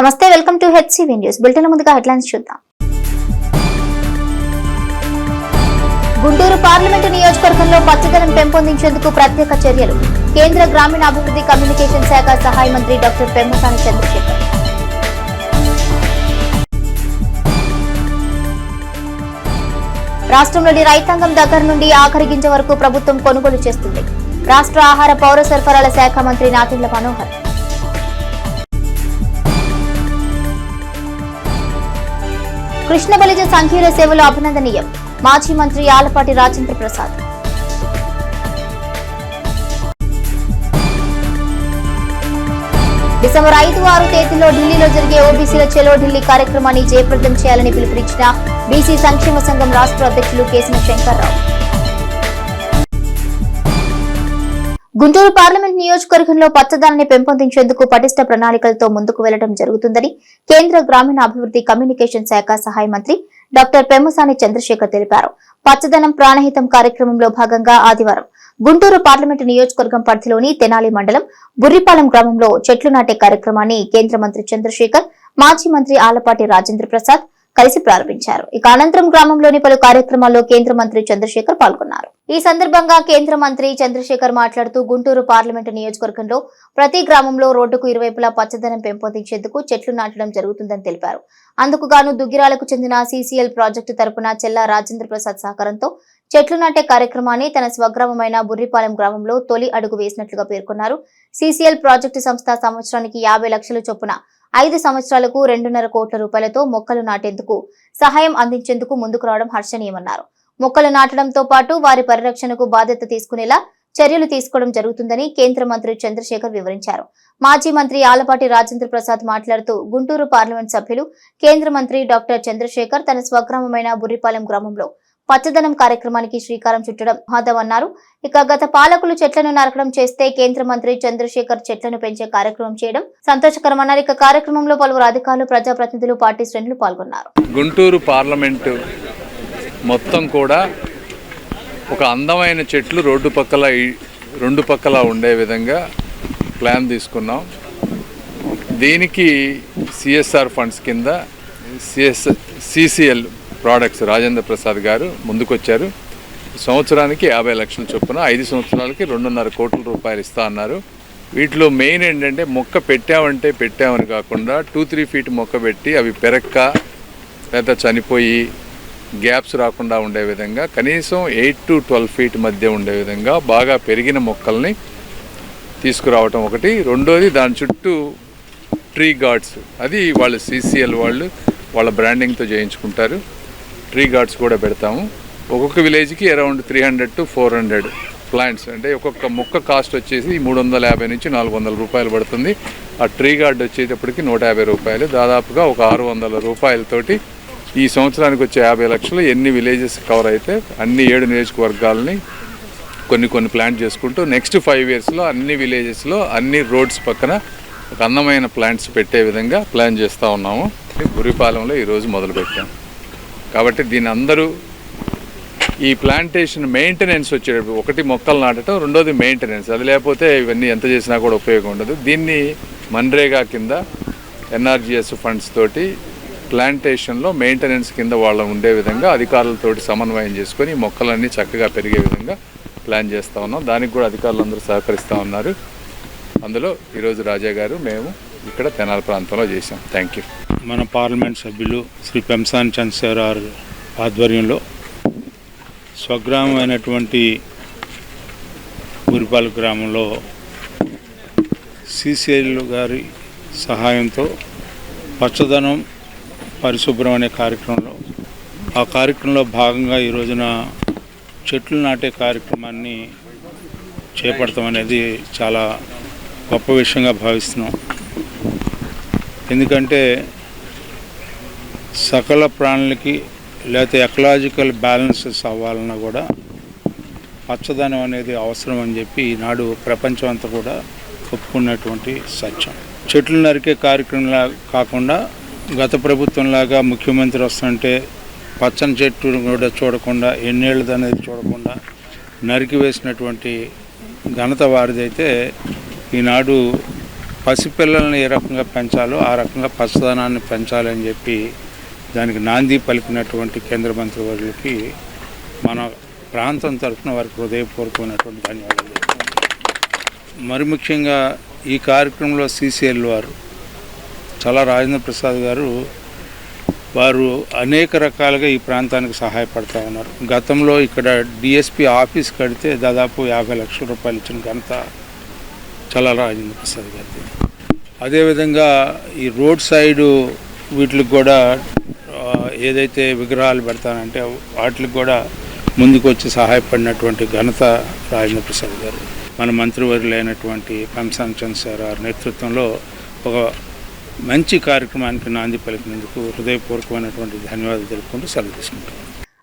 నమస్తే, welcome to HCV news bulletin. ముందుగా headlines చూద్దాం. గుంటూరు పార్లమెంటు నియోజకవర్గంలో పచ్చదనం పెంపొందించేందుకు ప్రత్యేక చర్యలు. కేంద్ర గ్రామీణాభివృద్ధి కమ్యూనికేషన్ శాఖ సహాయ మంత్రి డాక్టర్ పెమ్మసాని చంద్రశేఖర్. రాష్ట్రంలోని రైతాంగం దగ్గర నుండి ఆఖరి గింజ వరకు ప్రభుత్వం కొనుగోలు చేస్తుంది. రాష్ట్ర ఆహార పౌర సరఫరాల శాఖ మంత్రి నాదెండ్ల మనోహర్. కృష్ణ బలిజ సంఘీయుల సేవలు అభినందనీయం. మాజీ మంత్రి ఆలపాటి రాజేంద్ర ప్రసాద్. డిసెంబర్ 5-6 తేదీల్లో ఢిల్లీలో జరిగే ఓబీసీల చెలో ఢిల్లీ కార్యక్రమాన్ని జయప్రదం చేయాలని పిలుపునిచ్చిన బీసీ సంక్షేమ సంఘం రాష్ట్ర అధ్యక్షులు కేసిన శంకర్రావు. గుంటూరు పార్లమెంట్ నియోజకవర్గంలో పచ్చదనాన్ని పెంపొందించేందుకు పటిష్ట ప్రణాళికలతో ముందుకు వెళ్లడం జరుగుతుందని కేంద్ర గ్రామీణాభివృద్ధి కమ్యూనికేషన్ శాఖ సహాయ మంత్రి డాక్టర్ పెమ్మసాని చంద్రశేఖర్ తెలిపారు. పచ్చదనం ప్రాణహితం కార్యక్రమంలో భాగంగా ఆదివారం గుంటూరు పార్లమెంటు నియోజకవర్గం పరిధిలోని తెనాలి మండలం బుర్రిపాలెం గ్రామంలో చెట్లు నాటే కార్యక్రమాన్ని కేంద్ర మంత్రి చంద్రశేఖర్, మాజీ మంత్రి ఆలపాటి రాజేంద్ర ప్రసాద్ కలిసి ప్రారంభించారు. ఇక అనంతరం గ్రామంలోని పలు కార్యక్రమాల్లో కేంద్ర మంత్రి చంద్రశేఖర్ పాల్గొన్నారు. ఈ సందర్భంగా కేంద్ర మంత్రి చంద్రశేఖర్ మాట్లాడుతూ గుంటూరు పార్లమెంటు నియోజకవర్గంలో ప్రతి గ్రామంలో రోడ్డుకు ఇరువైపులా పచ్చదనం పెంపొందించేందుకు చెట్లు నాటడం జరుగుతుందని తెలిపారు. అందుకు గాను దుగ్గిరాలకు చెందిన సీసీఎల్ ప్రాజెక్టు తరపున చెల్లా రాజేంద్ర ప్రసాద్ సహకారంతో చెట్లు నాటే కార్యక్రమాన్ని తన స్వగ్రామమైన బుర్రిపాలెం గ్రామంలో తొలి అడుగు వేసినట్లుగా పేర్కొన్నారు. సీసీఎల్ ప్రాజెక్టు సంస్థ సంవత్సరానికి 50 లక్షల చొప్పున 5 సంవత్సరాలకు 2.5 కోట్ల రూపాయలతో మొక్కలు నాటేందుకు సహాయం అందించేందుకు ముందుకు రావడం హర్షణీయమన్నారు. మొక్కలు నాటడంతో పాటు వారి పరిరక్షణకు బాధ్యత తీసుకునేలా చర్యలు తీసుకోవడం జరుగుతుందని కేంద్ర మంత్రి చంద్రశేఖర్ వివరించారు. మాజీ మంత్రి ఆలపాటి రాజేంద్ర ప్రసాద్ మాట్లాడుతూ గుంటూరు పార్లమెంట్ సభ్యులు కేంద్ర మంత్రి డాక్టర్ చంద్రశేఖర్ తన స్వగ్రామమైన బుర్రిపాలెం గ్రామంలో పచ్చదనం కార్యక్రమానికి శ్రీకారం చుట్టడం మహదమన్నారు. ఇక గత పాలకులు చెట్లను నరకడం చేస్తే కేంద్ర మంత్రి చంద్రశేఖర్ చెట్లను పెంచే కార్యక్రమం చేయడం సంతోషకరమన్నారు. ఇక కార్యక్రమంలో పలువురు అధికారులు, ప్రజాప్రతినిధులు, పార్టీ శ్రేణులు పాల్గొన్నారు. గుంటూరు పార్లమెంటు మొత్తం కూడా ఒక అందమైన చెట్లు రెండు పక్కల ఉండే విధంగా ప్లాన్ తీసుకున్నాం. దీనికి సిఎస్ఆర్ ఫండ్స్ కింద సీసీఎల్ ప్రాడక్ట్స్ రాజేంద్ర ప్రసాద్ గారు ముందుకొచ్చారు. సంవత్సరానికి 50 లక్షల చొప్పున 5 సంవత్సరాలకి 2.5 కోట్ల రూపాయలు ఇస్తా అన్నారు. వీటిలో మెయిన్ ఏంటంటే మొక్క పెట్టామని కాకుండా 2-3 ఫీట్ మొక్క పెట్టి అవి పెరక్క లేదా చనిపోయి గ్యాప్స్ రాకుండా ఉండే విధంగా కనీసం 8-12 ఫీట్ మధ్య ఉండే విధంగా బాగా పెరిగిన మొక్కల్ని తీసుకురావటం ఒకటి. రెండోది దాని చుట్టూ ట్రీ గార్డ్స్, అది వాళ్ళు సీసీఎల్ వాళ్ళ బ్రాండింగ్తో చేయించుకుంటారు. ట్రీ గార్డ్స్ కూడా పెడతాము. ఒక్కొక్క విలేజ్కి అరౌండ్ 300 to 400 ప్లాంట్స్, అంటే ఒక్కొక్క మొక్క కాస్ట్ వచ్చేసి 350 నుంచి 400 రూపాయలు పడుతుంది. ఆ ట్రీ గార్డ్ వచ్చేటప్పటికి 150 రూపాయలు, దాదాపుగా ఒక 600 రూపాయలతోటి ఈ సంవత్సరానికి వచ్చే 50 లక్షలు ఎన్ని విలేజెస్ కవర్ అయితే అన్ని 7 నియోజకవర్గాలని కొన్ని ప్లాంట్ చేసుకుంటూ నెక్స్ట్ 5 yearsలో అన్ని విలేజెస్లో అన్ని రోడ్స్ పక్కన ఒక అందమైన ప్లాంట్స్ పెట్టే విధంగా ప్లాన్ చేస్తూ ఉన్నాము. బుర్రిపాలెంలో ఈరోజు మొదలుపెట్టాం. కాబట్టి దీని అందరూ ఈ ప్లాంటేషన్ మెయింటెనెన్స్ వచ్చేటప్పుడు ఒకటి మొక్కలు నాటడం, రెండోది మెయింటెనెన్స్. అది లేకపోతే ఇవన్నీ ఎంత చేసినా కూడా ఉపయోగం ఉండదు. దీన్ని మన్రేగా కింద ఎన్ఆర్జీఎస్ ఫండ్స్ తోటి ప్లాంటేషన్లో మెయింటెనెన్స్ కింద వాళ్ళు ఉండే విధంగా అధికారులతోటి సమన్వయం చేసుకొని మొక్కలన్నీ చక్కగా పెరిగే విధంగా ప్లాన్ చేస్తూ ఉన్నాం. దానికి కూడా అధికారులందరూ సహకరిస్తూ ఉన్నారు. అందులో ఈరోజు రాజా గారు మేము ఇక్కడ తెనాలి ప్రాంతంలో చేసాం. Thank you. మన పార్లమెంట్ సభ్యులు శ్రీ పెమ్మసాని చంద్రశేఖర్ ఆధ్వర్యంలో స్వగ్రామం అయినటువంటి బుర్రిపాలెం గ్రామంలో సీసీఎల్ గారి సహాయంతో పచ్చదనం పరిశుభ్రం అనే కార్యక్రమంలో భాగంగా ఈ రోజున చెట్లు నాటే కార్యక్రమాన్ని చేపడతాం అనేది చాలా గొప్ప విషయంగా భావిస్తున్నాం. ఎందుకంటే సకల ప్రాణులకి లేకపోతే ఎకలాజికల్ బ్యాలెన్సెస్ అవ్వాలన్నా కూడా పచ్చదనం అనేది అవసరం అని చెప్పి ఈనాడు ప్రపంచం అంతా కూడా ఒప్పుకున్నటువంటి సత్యం. చెట్లు నరికే కార్యక్రమంలా కాకుండా గత ప్రభుత్వంలాగా ముఖ్యమంత్రి వస్తుంటే పచ్చని చెట్టు కూడా చూడకుండా ఎన్నేళ్ళది అనేది చూడకుండా నరికి వేసినటువంటి ఘనత వారిదైతే ఈనాడు పసిపిల్లల్ని ఏ రకంగా పెంచాలో ఆ రకంగా పచ్చదనాన్ని పెంచాలని చెప్పి దానికి నాంది పలికినటువంటి కేంద్ర మంత్రివర్యులకి మన ప్రాంతం తరఫున వారికి హృదయపూర్వకమైనటువంటి ధన్యవాదాలు చెప్తున్నాను. మరి ముఖ్యంగా ఈ కార్యక్రమంలో CCL వారు చాలా రాజేంద్ర ప్రసాద్ గారు వారు అనేక రకాలుగా ఈ ప్రాంతానికి సహాయపడతా ఉన్నారు. గతంలో ఇక్కడ DSP ఆఫీస్ కడితే దాదాపు 50 లక్షల రూపాయలు ఇచ్చిన ఘనత చాలా రాజేంద్ర ప్రసాద్ గారిది. అదేవిధంగా ఈ రోడ్ సైడు వీటికి కూడా ఏదైతే విగ్రహాలు పెడతానంటే వాటికి కూడా ముందుకు వచ్చి సహాయపడినటువంటి ఘనత రాజేంద్ర ప్రసాద్ గారు. మన మంత్రివర్యులైనటువంటి పెంసాని చంద్రశేఖర్ గారి నేతృత్వంలో ఒక మంచి కార్యక్రమానికి నాంది పలికినందుకు హృదయపూర్వకమైనటువంటి ధన్యవాదాలు తెలుపుకుంటూ సెలవు తీసుకుంటాం.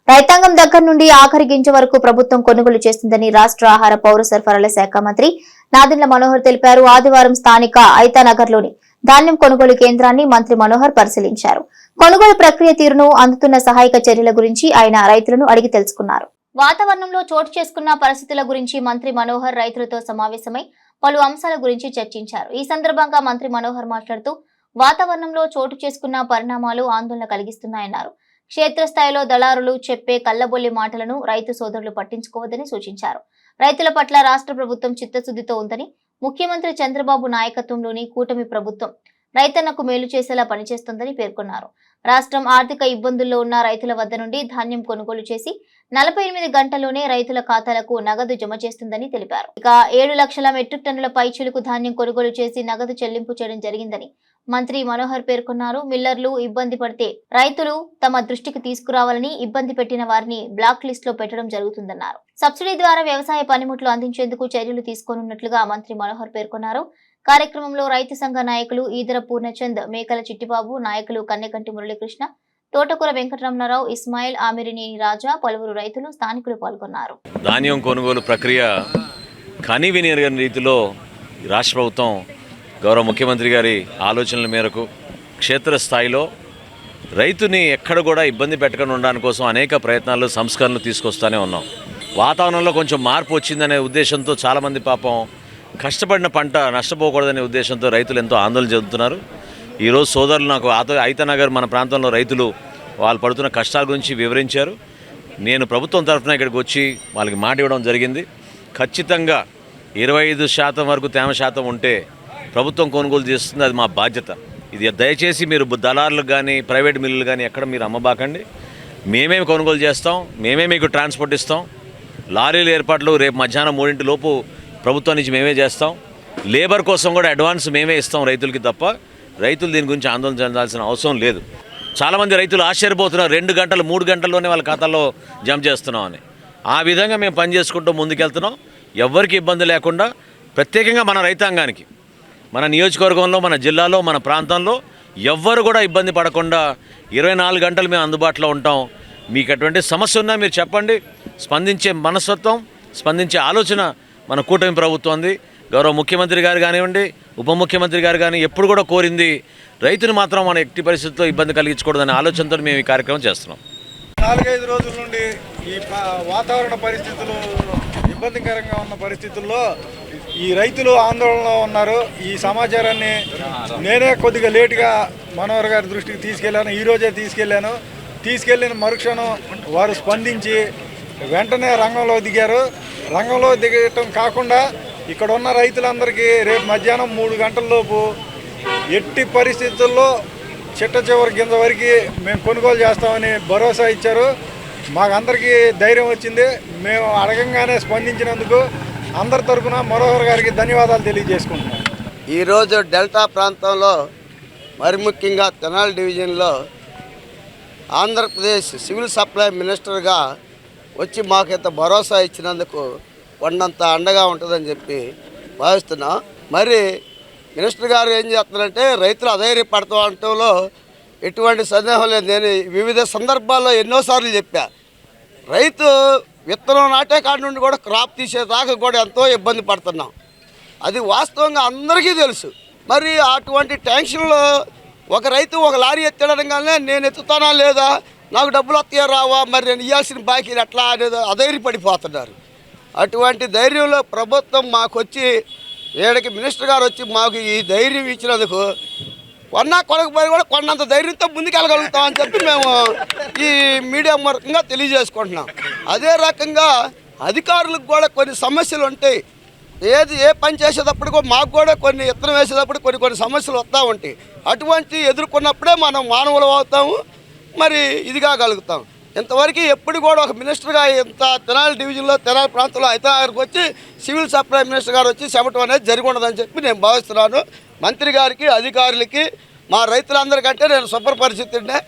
రైతాంగం దగ్గర నుండి ఆఖరి గింజ వరకు ప్రభుత్వం కొనుగోలు చేస్తుందని రాష్ట్ర ఆహార పౌర సరఫరాల శాఖ మంత్రి నాదెండ్ల మనోహర్ తెలిపారు. ఆదివారం స్థానిక ఐతానగర్లోని ధాన్యం కొనుగోలు కేంద్రాన్ని మంత్రి మనోహర్ పరిశీలించారు. కొనుగోలు ప్రక్రియ తీరును, అందుతున్న సహాయక చర్యల గురించి ఆయన రైతులను అడిగి తెలుసుకున్నారు. వాతావరణంలో చోటు చేసుకున్న పరిస్థితుల గురించి మంత్రి మనోహర్ రైతులతో సమావేశమై పలు అంశాల గురించి చర్చించారు. ఈ సందర్భంగా మంత్రి మనోహర్ మాట్లాడుతూ వాతావరణంలో చోటు చేసుకున్న పరిణామాలు ఆందోళన కలిగిస్తున్నాయన్నారు. క్షేత్రస్థాయిలో దళారులు చెప్పే కల్లబొల్లి మాటలను రైతు సోదరులు పట్టించుకోవద్దని సూచించారు. రైతుల పట్ల రాష్ట్ర ప్రభుత్వం చిత్తశుద్ధితో ఉందని, ముఖ్యమంత్రి చంద్రబాబు నాయకత్వంలోని కూటమి ప్రభుత్వం రైతన్నకు మేలు చేసేలా పనిచేస్తుందని పేర్కొన్నారు. రాష్ట్రం ఆర్థిక ఇబ్బందుల్లో ఉన్న రైతుల వద్ద నుండి ధాన్యం కొనుగోలు చేసి 48 గంటల్లోనే రైతుల ఖాతాలకు నగదు జమ చేస్తుందని తెలిపారు. ఇక 7 లక్షల మెట్రిక్ టన్నుల పైచిలుకు ధాన్యం కొనుగోలు చేసి నగదు చెల్లింపు చేయడం జరిగిందని మంత్రి మనోహర్ పేర్కొన్నారు. మిల్లర్లు ఇబ్బంది పడితే రైతులు తమ దృష్టికి తీసుకురావాలని, ఇబ్బంది పెట్టిన వారిని బ్లాక్ లిస్ట్ లో పెట్టడం జరుగుతుందన్నారు. సబ్సిడీ ద్వారా వ్యవసాయ పనిముట్లు అందించేందుకు చర్యలు తీసుకోనున్నట్లుగా మంత్రి మనోహర్ పేర్కొన్నారు. కార్యక్రమంలో రైతు సంఘ నాయకులు ఈదర పూర్ణచంద్, మేకల చిట్టిబాబు, నాయకులు కన్నెకంటి మురళీకృష్ణ, తోటకూర వెంకటరమణారావు, ఇస్మాయిల్, ఆమిరినేని రాజా, పలువురు రైతులు, స్థానికులు పాల్గొన్నారు. ధాన్యం కొనుగోలు ప్రక్రియ కనివిని రీతిలో రాష్ట్ర ప్రభుత్వం గౌరవ ముఖ్యమంత్రి గారి ఆలోచనల మేరకు క్షేత్రస్థాయిలో రైతుని ఎక్కడ కూడా ఇబ్బంది పెట్టకుండా ఉండడానికి కోసం అనేక ప్రయత్నాలు, సంస్కరణలు తీసుకొస్తూనే ఉన్నాం. వాతావరణంలో కొంచెం మార్పు వచ్చిందనే ఉద్దేశంతో చాలామంది పాపం కష్టపడిన పంట నష్టపోకూడదనే ఉద్దేశంతో రైతులు ఎంతో ఆందోళన చెందుతున్నారు. ఈరోజు సోదరులు నాకు ఐతానగర్ మన ప్రాంతంలో రైతులు వాళ్ళు పడుతున్న కష్టాల గురించి వివరించారు. నేను ప్రభుత్వం తరఫున ఇక్కడికి వచ్చి వాళ్ళకి మాట ఇవ్వడం జరిగింది. ఖచ్చితంగా 25% వరకు తేమ శాతం ఉంటే ప్రభుత్వం కొనుగోలు చేస్తుంది, అది మా బాధ్యత. ఇది దయచేసి మీరు దళారులకు కానీ ప్రైవేట్ మిల్లులు కానీ ఎక్కడ మీరు అమ్మబాకండి. మేమే కొనుగోలు చేస్తాం, మేమే మీకు ట్రాన్స్పోర్ట్ ఇస్తాం. లారీల ఏర్పాట్లు రేపు మధ్యాహ్నం 3 లోపు ప్రభుత్వం నుంచి మేమే చేస్తాం. లేబర్ కోసం కూడా అడ్వాన్స్ మేమే ఇస్తాం రైతులకి తప్ప రైతులు దీని గురించి ఆందోళన చెందాల్సిన అవసరం లేదు. చాలామంది రైతులు ఆశ్చర్యపోతున్నారు, 2 గంటలు 3 గంటల్లోనే వాళ్ళ ఖాతాల్లో జమ చేస్తున్నామని. ఆ విధంగా మేము పని చేసుకుంటూ ముందుకెళ్తున్నాం. ఎవ్వరికి ఇబ్బంది లేకుండా ప్రత్యేకంగా మన రైతాంగానికి, మన నియోజకవర్గంలో, మన జిల్లాలో, మన ప్రాంతంలో ఎవ్వరు కూడా ఇబ్బంది పడకుండా 24 గంటలు మేము అందుబాటులో ఉంటాం. మీకు అటువంటి సమస్య ఉన్నా మీరు చెప్పండి. స్పందించే మనస్తత్వం, స్పందించే ఆలోచన మన కూటమి ప్రభుత్వం ఉంది. గౌరవ ముఖ్యమంత్రి గారు కానివ్వండి, ఉప ముఖ్యమంత్రి గారు కానీ ఎప్పుడు కూడా కోరింది రైతుని మాత్రం మన ఎట్టి పరిస్థితుల్లో ఇబ్బంది కలిగించకూడదనే ఆలోచనతో మేము ఈ కార్యక్రమం చేస్తున్నాం. 4-5 రోజుల నుండి ఈ వాతావరణ పరిస్థితులు ఇబ్బందికరంగా ఉన్న పరిస్థితుల్లో ఈ రైతులు ఆందోళనలో ఉన్నారు. ఈ సమాచారాన్ని నేనే కొద్దిగా లేటుగా మనోహర్ గారి దృష్టికి తీసుకెళ్లాను. ఈరోజే తీసుకెళ్ళిన మరుక్షణం వారు స్పందించి వెంటనే రంగంలో దిగారు. రంగంలో దిగటం కాకుండా ఇక్కడ ఉన్న రైతులందరికీ రేపు మధ్యాహ్నం 3 గంటలలోపు ఎట్టి పరిస్థితుల్లో చిట్ట చివరి గింజ వరకు మేము కొనుగోలు చేస్తామని భరోసా ఇచ్చారు. మాకందరికీ ధైర్యం వచ్చింది. మేము అడగంగానే స్పందించినందుకు అందరి తరఫున మనోహర్ గారికి ధన్యవాదాలు తెలియజేసుకుంటున్నాం. ఈరోజు డెల్టా ప్రాంతంలో మరి ముఖ్యంగా తెనాలి డివిజన్లో ఆంధ్రప్రదేశ్ సివిల్ సప్లై మినిస్టర్గా వచ్చి మాకు ఇంత భరోసా ఇచ్చినందుకు కొండంత అండగా ఉంటుందని చెప్పి భావిస్తున్నాం. మరి మినిస్టర్ గారు ఏం చేస్తున్నారంటే రైతులు అధైర్యపడతా ఉండటంలో ఎటువంటి సందేహం లేదు. నేను వివిధ సందర్భాల్లో ఎన్నోసార్లు చెప్పా, రైతు విత్తనం నాటే కాడి నుండి కూడా క్రాప్ తీసేదాకా కూడా ఎంతో ఇబ్బంది పడుతున్నాం. అది వాస్తవంగా అందరికీ తెలుసు. మరి అటువంటి టెన్షన్లో ఒక రైతు ఒక లారీ ఎత్తడంగానే నేను ఎత్తుతానా లేదా, నాకు డబ్బులు వస్తాయా రావా, మరి నేను ఇవ్వాల్సిన బాకీలు ఎట్లా అనేది అధైర్యపడిపోతున్నారు. అటువంటి ధైర్యంలో ప్రభుత్వం మాకొచ్చి ఏడకి మినిస్టర్ గారు వచ్చి మాకు ఈ ధైర్యం ఇచ్చినందుకు కొనకపోయి కూడా కొన్నంత ధైర్యంతో ముందుకెళ్ళగలుగుతాం అని చెప్పి మేము ఈ మీడియా మార్గంగా తెలియజేసుకుంటున్నాం. అదే రకంగా అధికారులకు కూడా కొన్ని సమస్యలు ఉంటాయి. ఏ పని చేసేటప్పుడు కూడా మాకు కూడా కొన్ని ఇత్తనం వేసేటప్పుడు కొన్ని సమస్యలు వస్తూ ఉంటాయి. అటువంటి ఎదుర్కొన్నప్పుడే మనం మానవులు అవుతాము, మరి ఇది కాగలుగుతాం. ఇంతవరకు ఎప్పుడు కూడా ఒక మినిస్టర్గా ఇంత తెనాలి డివిజన్లో తెనాలి ప్రాంతంలో హైదరాబాద్కి వచ్చి సివిల్ సప్లై మినిస్టర్ గారు వచ్చి చెప్పడం అనేది జరిగి ఉండదని చెప్పి నేను భావిస్తున్నాను. మంత్రి గారికి, అధికారులకి, మా రైతులందరికంటే నేను శుభ్రపరిస్థితినే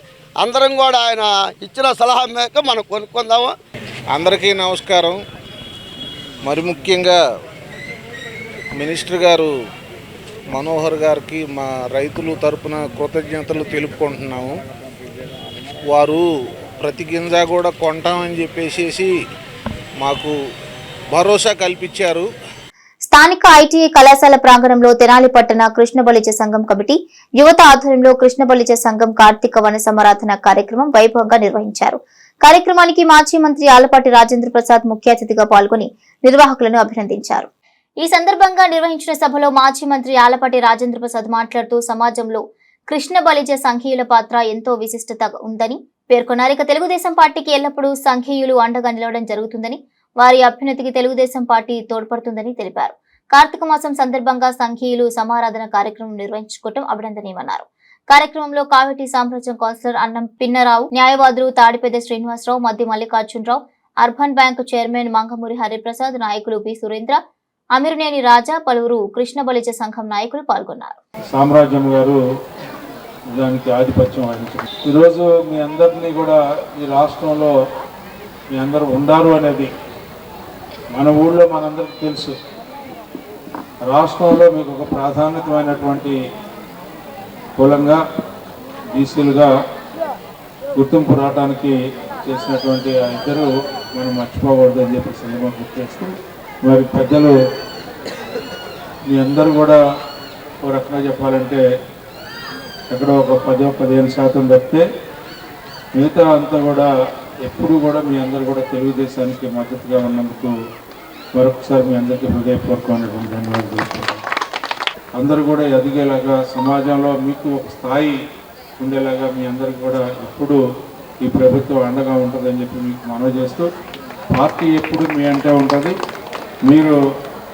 అందరం కూడా ఆయన ఇచ్చిన సలహా మేరకు మనం కొనుక్కుందాము. అందరికీ నమస్కారం. మరి ముఖ్యంగా మినిస్టర్ గారు మనోహర్ గారికి మా రైతుల తరపున కృతజ్ఞతలు తెలుపుకుంటున్నాము. వారు ప్రతి గింజ కూడా కొంటామని చెప్పేసి మాకు భరోసా కల్పించారు. స్థానిక ఐటీఐ కళాశాల ప్రాంగణంలో తెనాలి పట్టణ కృష్ణ బలిజ సంఘం కమిటీ యువత ఆధ్వర్యంలో కృష్ణ బలిజ సంఘం కార్తీక వన సమారాధన కార్యక్రమం వైభవంగా నిర్వహించారు. కార్యక్రమానికి మాజీ మంత్రి ఆలపాటి రాజేంద్ర ప్రసాద్ ముఖ్య అతిథిగా పాల్గొని నిర్వాహకులను అభినందించారు. ఈ సందర్భంగా నిర్వహించిన సభలో మాజీ మంత్రి ఆలపాటి రాజేంద్ర ప్రసాద్ మాట్లాడుతూ సమాజంలో కృష్ణ బలిజ సంఘీయుల పాత్ర ఎంతో విశిష్టత ఉందని పేర్కొన్నారు. ఇక తెలుగుదేశం పార్టీకి ఎల్లప్పుడూ సంఘీయులు అండగా నిలవడం జరుగుతుందని, వారి అభ్యున్నతికి తెలుగుదేశం పార్టీ తోడ్పడుతుందని తెలిపారు. కార్తీక మాసం సందర్భంగా సంఘీయులు సమారాధన కార్యక్రమం నిర్వహించుకోవడం అభినందనీయమన్నారు. కార్యక్రమంలో కావేటి సామ్రాజ్యం కౌన్సిలర్ అన్నం పిన్నరావు, న్యాయవాదులు Tadipedda Srinivasarao, Maddi Mallikarjunarao, urban bank chairman Mangamuri Hariprasad, నాయకులు బి సురేంద్ర, అమీరునేని రాజా, పలువురు కృష్ణ బలిజ సంఘం నాయకులు పాల్గొన్నారు. సామ్రాజ్యం గారు దానికి ఆధిపత్యం వహించారు. ఈరోజు మీ అందరినీ కూడా ఈ రాష్ట్రంలో మీ అందరూ ఉండారు అనేది మన ఊళ్ళో మనందరికీ తెలుసు. రాష్ట్రంలో మీకు ఒక ప్రాధాన్యతమైనటువంటి కులంగా బీసీలుగా గుర్తింపు రావడానికి చేసినటువంటి ఆ ఇద్దరు మనం మర్చిపోకూడదు అని చెప్పి సినిమా గుర్తు చేస్తూ, మరి పెద్దలు మీ అందరూ కూడా ఒక రకంగా చెప్పాలంటే ఎక్కడో ఒక 10-15% తప్పితే మిగతా అంతా కూడా ఎప్పుడు కూడా మీ అందరూ కూడా తెలుగుదేశానికి మద్దతుగా ఉన్నందుకు మరొకసారి మీ అందరికీ హృదయపూర్వకమైనటువంటి ధన్యవాదాలు. అందరూ కూడా ఎదిగేలాగా సమాజంలో మీకు ఒక స్థాయి ఉండేలాగా మీ అందరికీ కూడా ఎప్పుడు ఈ ప్రభుత్వం అండగా ఉంటుందని చెప్పి మీకు మనవి చేస్తూ, పార్టీ ఎప్పుడు మీ అంటే ఉంటుంది. మీరు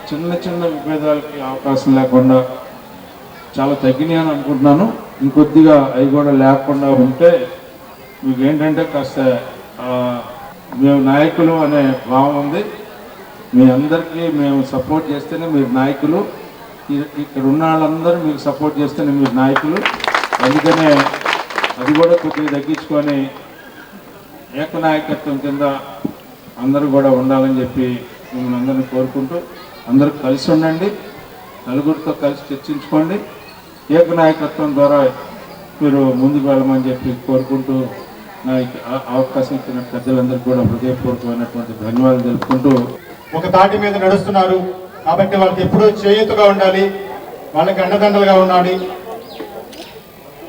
చిన్న చిన్న విభేదాలకి అవకాశం లేకుండా చాలా తగ్గినాయి అని అనుకుంటున్నాను. ఇంకొద్దిగా అవి కూడా లేకుండా ఉంటే మీకు ఏంటంటే కాస్త మేము నాయకులు అనే భావం ఉంది. మీ అందరికీ మేము సపోర్ట్ చేస్తేనే మీరు నాయకులు, ఇక్కడ ఉన్న వాళ్ళందరూ మీకు సపోర్ట్ చేస్తేనే మీరు నాయకులు. అందుకనే అది కూడా కొద్దిగా తగ్గించుకొని ఏకనాయకత్వం కింద అందరూ కూడా ఉండాలని చెప్పి మిమ్మల్ని అందరినీ కోరుకుంటూ, అందరూ కలిసి ఉండండి, నలుగురితో కలిసి చర్చించుకోండి, ఏకనాయకత్వం ద్వారా మీరు ముందుకు వెళ్ళమని చెప్పి కోరుకుంటూ, నా అవకాశం ఇచ్చిన పెద్దలందరికీ కూడా హృదయపూర్వకమైనటువంటి ధన్యవాదాలు తెలుపుకుంటూ, ఒక తాటి మీద నడుస్తున్నారు కాబట్టి వాళ్ళకి ఎప్పుడూ చేయూతగా ఉండాలి, వాళ్ళకి అండదండలుగా ఉండాలి.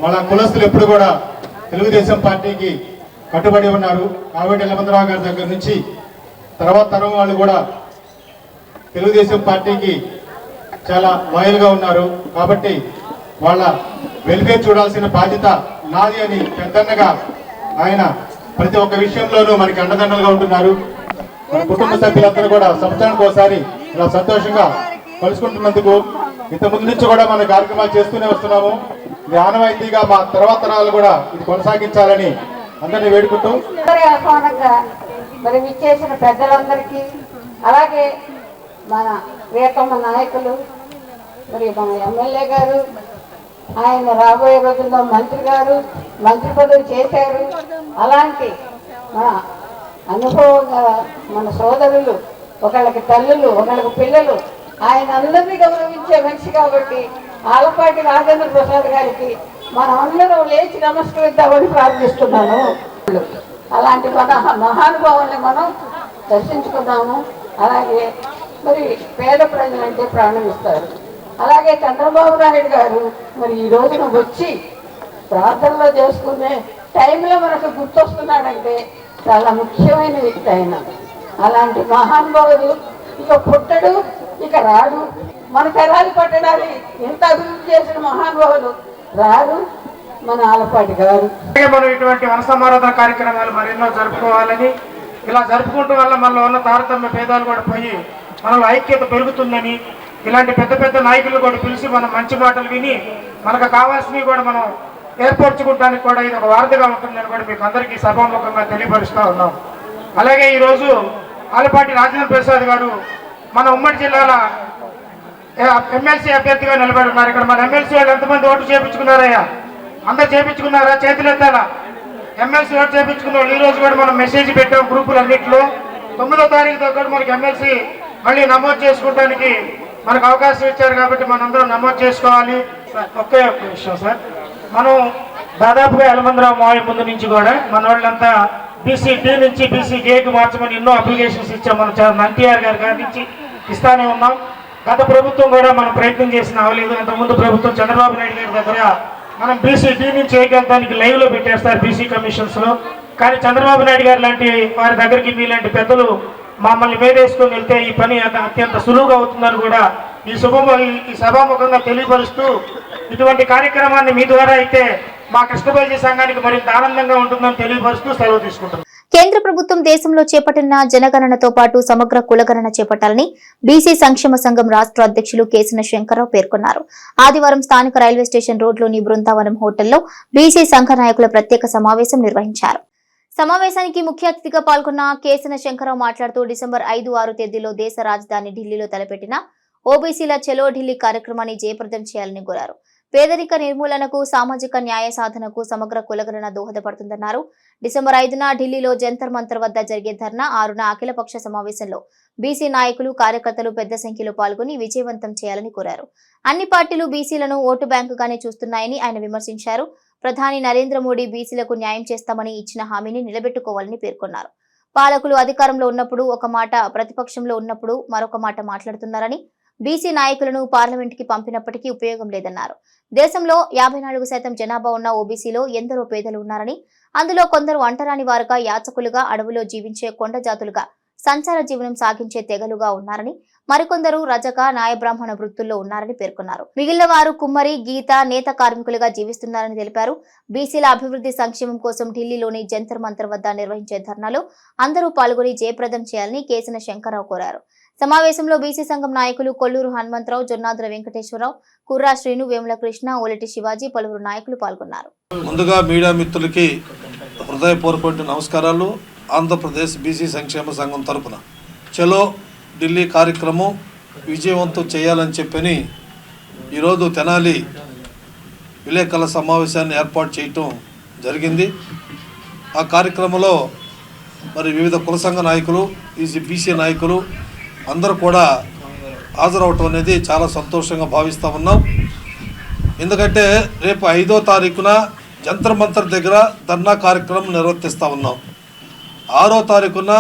వాళ్ళ కులస్తులు ఎప్పుడు కూడా తెలుగుదేశం పార్టీకి కట్టుబడి ఉన్నారు. కావేటి ఎల్లమందరావు గారి దగ్గర నుంచి తర్వాత తరం వాళ్ళు కూడా తెలుగుదేశం పార్టీకి చాలా లాయల్గా ఉన్నారు. కాబట్టి వాళ్ళ వెల్ఫేర్ చూడాల్సిన బాధ్యత నాది అని పెద్దన్నగా ఆయన ప్రతి ఒక్క విషయంలోనూ మనకి అండదండలుగా ఉంటున్నారు. మన కుటుంబ సభ్యులందరూ కూడా సంవత్సరానికి ఒకసారి ఇలా సంతోషంగా కలుసుకుంటున్నందుకు ఇంతకుముందు నుంచి కూడా మన కార్యక్రమాలు చేస్తూనే వస్తున్నాము. ఇది ఆనవాయితీగా మా తర్వాత తరాలు కూడా ఇది కొనసాగించాలని అందరినీ వేడుకుంటూ, మరి విచ్చేసిన పెద్దలందరికీ, అలాగే మన ప్రియతమ నాయకులు, మరి మన ఎమ్మెల్యే గారు, ఆయన రాబోయే రోజుల్లో మంత్రి గారు, మంత్రి పదవి చేశారు. అలాంటి మన అనుభవం మన సోదరులు, ఒకళ్ళకి తల్లులు, ఒకళ్ళకి పిల్లలు, ఆయన అందరినీ గౌరవించే మనిషి కాబట్టి ఆలపాటి రాజేంద్ర ప్రసాద్ గారికి మనం అందరం లేచి నమస్కరిద్దామని ప్రార్థిస్తున్నాను. అలాంటి మన మహానుభావుల్ని మనం దర్శించుకున్నాము. అలాగే మరి పేద ప్రజలంటే ప్రాణం ఇస్తారు. అలాగే చంద్రబాబు నాయుడు గారు మరి ఈ రోజున వచ్చి ప్రార్థనలో చేసుకునే టైంలో మనకు గుర్తొస్తున్నాడంటే చాలా ముఖ్యమైన వ్యక్తి ఆయన. అలాంటి మహానుభావుడు ఇక పుట్టడు, ఇక రాడు. మన తెరాలి పట్టడాన్ని ఇంత అభివృద్ధి చేసిన మహానుభావులు రారు మన ఆలపాటి గారు. మనం ఇటువంటి వన సమారాధన కార్యక్రమాలు మరెన్నో జరుపుకోవాలని, ఇలా జరుపుకుంటూ వల్ల మనలో ఉన్న తారతమ్య భేదాలు కూడా పోయి మనలో ఐక్యత పెరుగుతుందని, ఇలాంటి పెద్ద పెద్ద నాయకులు కూడా పిలిచి మనం మంచి మాటలు విని మనకు కావాల్సినవి కూడా మనం ఏర్పరచుకోవడానికి కూడా ఇది ఒక వారధిగా ఉంటుందని కూడా మీకు అందరికీ సభాముఖంగా తెలియపరుస్తూ ఉన్నాం. అలాగే ఈరోజు ఆలపాటి రాజేంద్ర ప్రసాద్ గారు మన ఉమ్మడి జిల్లాల ఎమ్మెల్సీ అభ్యర్థిగా నిలబడి ఉన్నారు. ఇక్కడ మన ఎమ్మెల్సీ వాళ్ళు ఎంతమంది ఓటు చేయించుకున్నారయ్యా? అందరు చేయించుకున్నారా? చేతులు ఎత్తాలా? ఎమ్మెల్సీ ఓటు చేయించుకున్న వాళ్ళు ఈ రోజు కూడా మనం మెసేజ్ పెట్టాం గ్రూపులన్నింటిలో. 9వ తారీఖుతో కూడా మనకి ఎమ్మెల్సీ మళ్ళీ నమోదు చేసుకోవడానికి మనకు అవకాశం ఇచ్చారు కాబట్టి మనందరం నమోదు చేసుకోవాలి. ఒకే ఒక్క విషయం సార్, మనం దాదాపుగా యలమందరావు మావయ్య ముందు నుంచి కూడా మన వాళ్ళంతా బీసీ డి నుంచి బీసీ ఏకి మార్చమని ఎన్నో అప్లికేషన్స్ ఇచ్చాం. మనం ఎన్టీఆర్ గారి నుంచి ఇస్తానే ఉన్నాం. గత ప్రభుత్వం కూడా మనం ప్రయత్నం చేసిన అవ్వలేదు. అంతకుముందు ప్రభుత్వం చంద్రబాబు నాయుడు గారి దగ్గర మనం బీసీ డి నుంచి ఏకెళ్తానికి లైవ్లో పెట్టేస్తారు బీసీ కమిషన్స్లో. కానీ చంద్రబాబు నాయుడు గారు లాంటి వారి దగ్గరికి మీలాంటి పెద్దలు మమ్మల్ని వేరేసుకొని వెళ్తే ఈ పని అత్యంత సులువుగా అవుతుందని కూడా ఈ సభాముఖంగా తెలియపరుస్తూ, ఇటువంటి కార్యక్రమాన్ని మీ ద్వారా అయితే మా కృష్ణబైజీ సంఘానికి మరింత ఆనందంగా ఉంటుందని తెలియపరుస్తూ సెలవు తీసుకుంటున్నాం. కేంద్ర ప్రభుత్వం దేశంలో చేపట్టిన జనగణనతో పాటు సమగ్ర కులగణన చేపట్టాలని బీసీ సంక్షేమ సంఘం రాష్ట్ర అధ్యక్షులు కేసిన శంకర్రావు పేర్కొన్నారు. ఆదివారం స్థానిక రైల్వే స్టేషన్ రోడ్లోని బృందావనం హోటల్లో బీసీ సంఘ నాయకుల ప్రత్యేక సమావేశం నిర్వహించారు. సమావేశానికి ముఖ్య అతిథిగా పాల్గొన్న కేసిన శంకర్రావు మాట్లాడుతూ డిసెంబర్ 5, 6 తేదీలో దేశ రాజధాని ఢిల్లీలో తలపెట్టిన ఓబీసీల చలో ఢిల్లీ కార్యక్రమాన్ని జయప్రదం చేయాలని కోరారు. పేదరిక నిర్మూలనకు, సామాజిక న్యాయ సాధనకు సమగ్ర కులగణన దోహదపడుతుందన్నారు. డిసెంబర్ 5న ఢిల్లీలో జంతర్ మంతర్ వద్ద జరిగే ధర్నా, 6న అఖిలపక్ష సమావేశంలో బీసీ నాయకులు, కార్యకర్తలు పెద్ద సంఖ్యలో పాల్గొని విజయవంతం చేయాలని కోరారు. అన్ని పార్టీలు బీసీలను ఓటు బ్యాంకుగానే చూస్తున్నాయని ఆయన విమర్శించారు. ప్రధాని నరేంద్ర మోడీ బీసీలకు న్యాయం చేస్తామని ఇచ్చిన హామీని నిలబెట్టుకోవాలని పేర్కొన్నారు. పాలకులు అధికారంలో ఉన్నప్పుడు ఒక మాట, ప్రతిపక్షంలో ఉన్నప్పుడు మరొక మాట మాట్లాడుతున్నారని, బీసీ నాయకులను పార్లమెంట్కి పంపినప్పటికీ ఉపయోగం లేదన్నారు. దేశంలో 54% జనాభా ఉన్న ఓబీసీలో ఎందరో పేదలు ఉన్నారని, అందులో కొందరు అంటరాని వారుగా, యాచకులుగా, అడవులో జీవించే కొండ జాతులుగా, సంచార జీవనం సాగించే తెగలుగా ఉన్నారని, మరికొందరు రజక, న్యాయబ్రాహ్మణ వృత్తుల్లో ఉన్నారని పేర్కొన్నారు. మిగిలిన వారు కుమ్మరి, గీత, నేత కార్మికులుగా జీవిస్తున్నారని తెలిపారు. బీసీల అభివృద్ధి సంక్షేమం కోసం ఢిల్లీలోని జంతర్ మంతర్ వద్ద నిర్వహించే ధర్నాలో అందరూ పాల్గొని జయప్రదం చేయాలని కేసిన శంకర్రావు కోరారు. సమావేశంలో బీసీ సంఘం నాయకులు కొల్లూరు హనుమంతరావు, జొన్నాద్ర వెంకటేశ్వరరావు, కుర్రా శ్రీను, వేముల కృష్ణ, ఓలటి శివాజీ, పలువురు నాయకులు పాల్గొన్నారు. ముందుగా మీడియా మిత్రులకి హృదయపూర్వక నమస్కారాలు. ఆంధ్రప్రదేశ్ బీసీ సంక్షేమ సంఘం తరపున చలో ఢిల్లీ కార్యక్రమం విజయవంతం చేయాలని చెప్పని ఈరోజు తెనాలి విలేకరుల సమావేశాన్ని ఏర్పాటు చేయటం జరిగింది. ఆ కార్యక్రమంలో మరి వివిధ కుల సంఘ నాయకులు, బీసీ నాయకులు అందరూ కూడా హాజరవటం అనేది చాలా సంతోషంగా భావిస్తూ ఉన్నాం. ఎందుకంటే రేపు 5వ తారీఖున జంతర్ మంతర్ దగ్గర ధర్నా కార్యక్రమం నిర్వర్తిస్తూ ఉన్నాం. 6వ తారీఖున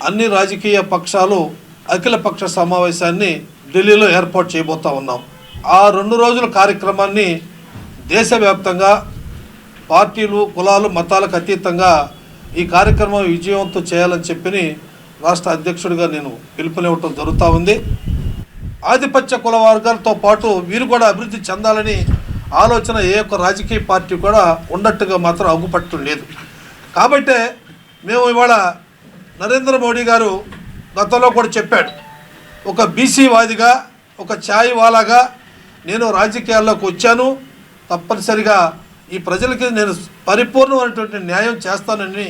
అన్ని రాజకీయ పక్షాలు అఖిలపక్ష సమావేశాన్ని ఢిల్లీలో ఏర్పాటు చేయబోతూ ఉన్నాం. ఆ 2 రోజుల కార్యక్రమాన్ని దేశవ్యాప్తంగా పార్టీలు, కులాలు, మతాలకు అతీతంగా ఈ కార్యక్రమం విజయవంతం చేయాలని చెప్పి రాష్ట్ర అధ్యక్షుడిగా నేను పిలుపునివ్వటం జరుగుతూ ఉంది. ఆధిపత్య కుల వర్గాలతో పాటు వీరు కూడా అభివృద్ధి చెందాలని ఆలోచన ఏ ఒక్క రాజకీయ పార్టీ కూడా ఉన్నట్టుగా మాత్రం అగ్గుపట్టడం లేదు. కాబట్టే మేము ఇవాళ నరేంద్ర మోడీ గారు గతంలో కూడా చెప్పాడు, ఒక బీసీ వాదిగా, ఒక ఛాయ్ వాలాగా నేను రాజకీయాల్లోకి వచ్చాను, తప్పనిసరిగా ఈ ప్రజలకి నేను పరిపూర్ణమైనటువంటి న్యాయం చేస్తానని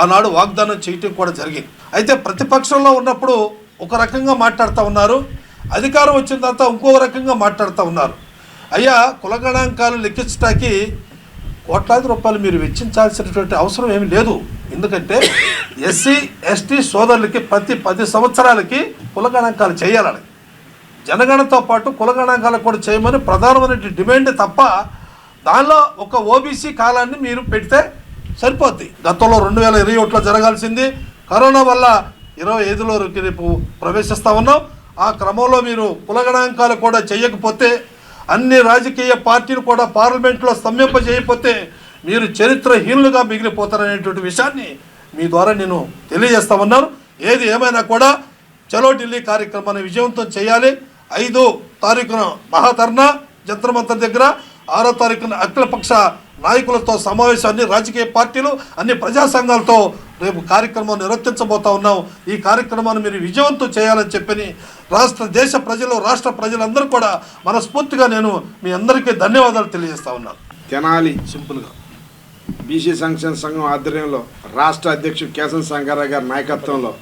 ఆనాడు వాగ్దానం చేయటం కూడా జరిగింది. అయితే ప్రతిపక్షంలో ఉన్నప్పుడు ఒక రకంగా మాట్లాడుతూ ఉన్నారు, అధికారం వచ్చిన తర్వాత ఇంకో రకంగా మాట్లాడుతూ ఉన్నారు. అయ్యా, కులగణాంకాలు లెక్కించడానికి కోట్లాది రూపాయలు మీరు వెచ్చించాల్సినటువంటి అవసరం ఏమీ లేదు. ఎందుకంటే ఎస్సీ ఎస్టీ సోదరులకి ప్రతి 10 సంవత్సరాలకి కులగణాంకాలు చేయాలని, జనగణనతో పాటు కులగణాంకాలు కూడా చేయమని ప్రధానమైన డిమాండ్ తప్ప దానిలో ఒక ఓబీసీ కాలాన్ని మీరు పెడితే సరిపోద్ది. గతంలో 2021లో జరగాల్సింది, కరోనా వల్ల 25లో రేపు ప్రవేశిస్తూ ఉన్నాం. ఆ క్రమంలో మీరు కులగణాంకాలు కూడా చేయకపోతే, అన్ని రాజకీయ పార్టీలు కూడా పార్లమెంట్లో స్తంభింపజేయకపోతే మీరు చరిత్రహీనులుగా మిగిలిపోతారనేటువంటి విషయాన్ని మీ ద్వారా నేను తెలియజేస్తా ఉన్నాను. ఏది ఏమైనా కూడా చలో ఢిల్లీ కార్యక్రమాన్ని విజయవంతం చేయాలి. 5 తారీఖున మహాధర్నా జంతర్ మంతర్ దగ్గర, 6వ తారీఖున అఖిలపక్ష నాయకులతో సమావేశాన్ని రాజకీయ పార్టీలు అన్ని ప్రజా సంఘాలతో రేపు కార్యక్రమం నిర్వర్తించబోతా ఉన్నాం. ఈ కార్యక్రమాన్ని మీరు విజయవంతం చేయాలని చెప్పని దేశ ప్రజలు, రాష్ట్ర ప్రజలందరూ కూడా మనస్ఫూర్తిగా నేను మీ అందరికీ ధన్యవాదాలు తెలియజేస్తా ఉన్నాను. తెనాలి సింపుల్గా బీసీ సంక్షేమ సంఘం ఆధ్వర్యంలో రాష్ట్ర అధ్యక్షుడు కేశవ సంగారావు గారి నాయకత్వంలో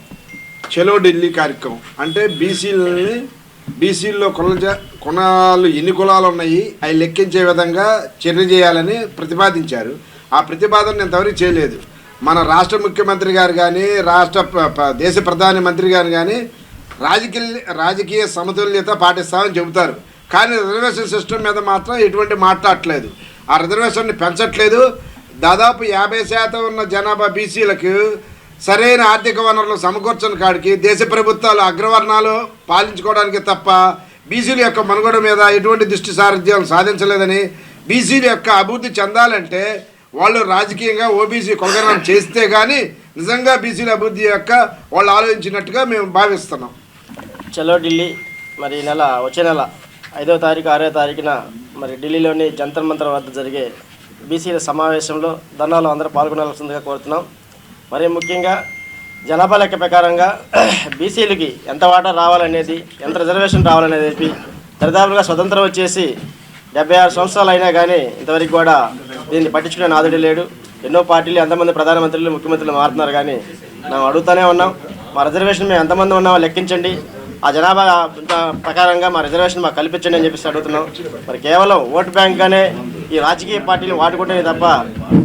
చలో ఢిల్లీ కార్యక్రమం, అంటే బీసీల్లో కులాలు ఎన్ని కులాలు ఉన్నాయి అవి లెక్కించే విధంగా చర్య చేయాలని ప్రతిపాదించారు. ఆ ప్రతిపాదన ఇంతవరకు చేయలేదు. మన రాష్ట్ర ముఖ్యమంత్రి గారు కానీ, దేశ ప్రధాని మంత్రి గారు కానీ రాజకీయ సమతుల్యత పాటిస్తామని చెబుతారు, కానీ రిజర్వేషన్ సిస్టమ్ మీద మాత్రం ఎటువంటి మాట్లాడట్లేదు. ఆ రిజర్వేషన్ని పెంచట్లేదు. దాదాపు 50% ఉన్న జనాభా బీసీలకు సరైన ఆర్థిక వనరులు సమకూర్చని కాడికి దేశ ప్రభుత్వాలు అగ్రవర్ణాలు పాలించుకోవడానికి తప్ప బీసీల యొక్క మనుగడ మీద ఎటువంటి దృష్టి సారథ్యం సాధించలేదని, బీసీల యొక్క అభివృద్ధి చెందాలంటే వాళ్ళు రాజకీయంగా ఓబీసీ కొలగనం చేస్తే కానీ నిజంగా బీసీల అభివృద్ధి యొక్క వాళ్ళు ఆలోచించినట్టుగా మేము భావిస్తున్నాం. చలో ఢిల్లీ మరి వచ్చే నెల 5వ తారీఖు 6వ తారీఖున మరి ఢిల్లీలోని జంతర్ మంతర్ వద్ద జరిగే బీసీల సమావేశంలో ధర్నాలో అందరూ పాల్గొనాల్సిందిగా కోరుతున్నాం. మరి ముఖ్యంగా జనాభా లెక్క ప్రకారంగా బీసీలకి ఎంత వాటా రావాలనేది, ఎంత రిజర్వేషన్ రావాలనేది దరిదాపులుగా స్వతంత్రం వచ్చేసి 76 సంవత్సరాలు అయినా కానీ ఇంతవరకు కూడా దీన్ని పట్టించుకునే నాదుడే లేడు. ఎన్నో పార్టీలు ఎంతమంది ప్రధానమంత్రులు, ముఖ్యమంత్రులు మారుతున్నారు, కానీ మేము అడుగుతూనే ఉన్నాం, మా రిజర్వేషన్ మేము ఎంతమంది ఉన్నామో లెక్కించండి, ఆ జనాభా ప్రకారంగా మా రిజర్వేషన్ మాకు కల్పించండి అని చెప్పేసి అడుగుతున్నాం. మరి కేవలం ఓటు బ్యాంక్గానే ఈ రాజకీయ పార్టీలు వాడుకుంటేనే తప్ప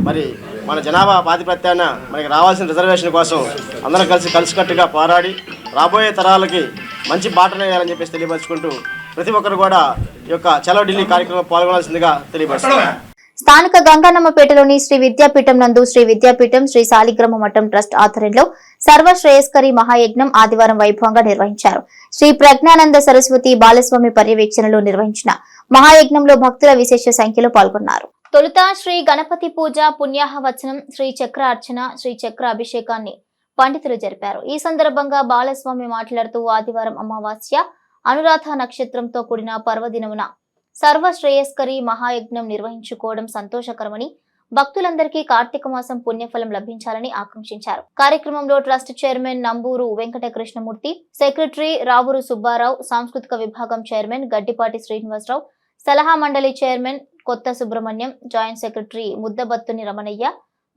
మరి మన జనాభా ప్రాతిపత్యాన మనకి రావాల్సిన రిజర్వేషన్ కోసం అందరం కలిసికట్టుగా పోరాడి రాబోయే తరాలకి మంచి బాటలు వేయాలని చెప్పేసి తెలియపరుచుకుంటూ ప్రతి ఒక్కరు కూడా ఈ యొక్క చలో ఢిల్లీ కార్యక్రమం పాల్గొనాల్సిందిగా తెలియపరుస్తున్నారు. స్థానిక గంగానమ్మపేటలోని శ్రీ విద్యాపీఠం నందు శ్రీ విద్యాపీఠం శ్రీ శాలిగ్రామ మఠం ట్రస్ట్ ఆధ్వర్యంలో సర్వశ్రేయస్కరి మహాయజ్ఞం ఆదివారం వైభవంగా నిర్వహించారు. శ్రీ ప్రజ్ఞానంద సరస్వతి బాలస్వామి పర్యవేక్షణలో నిర్వహించిన మహాయజ్ఞంలో భక్తుల విశేష సంఖ్యలో పాల్గొన్నారు. తొలుత శ్రీ గణపతి పూజ, పుణ్యాహవచనం, శ్రీ చక్ర అర్చన, శ్రీ చక్ర అభిషేకాన్ని పండితులు జరిపారు. ఈ సందర్భంగా బాలస్వామి మాట్లాడుతూ ఆదివారం అమావాస్య అనురాధ నక్షత్రంతో కూడిన పర్వదినమున సర్వశ్రేయస్కరి మహాయజ్ఞం నిర్వహించుకోవడం సంతోషకరమని, భక్తులందరికీ కార్తీక మాసం పుణ్యఫలం లభించాలని ఆకాంక్షించారు. కార్యక్రమంలో trust chairman Namburu Venkata Krishnamurthy, secretary Ravuru Subbarao, సాంస్కృతిక విభాగం చైర్మన్ గడ్డిపాటి శ్రీనివాసరావు, సలహా మండలి చైర్మన్ కొత్త సుబ్రహ్మణ్యం, జాయింట్ సెక్రటరీ ముద్దబత్తుని రమణయ్య,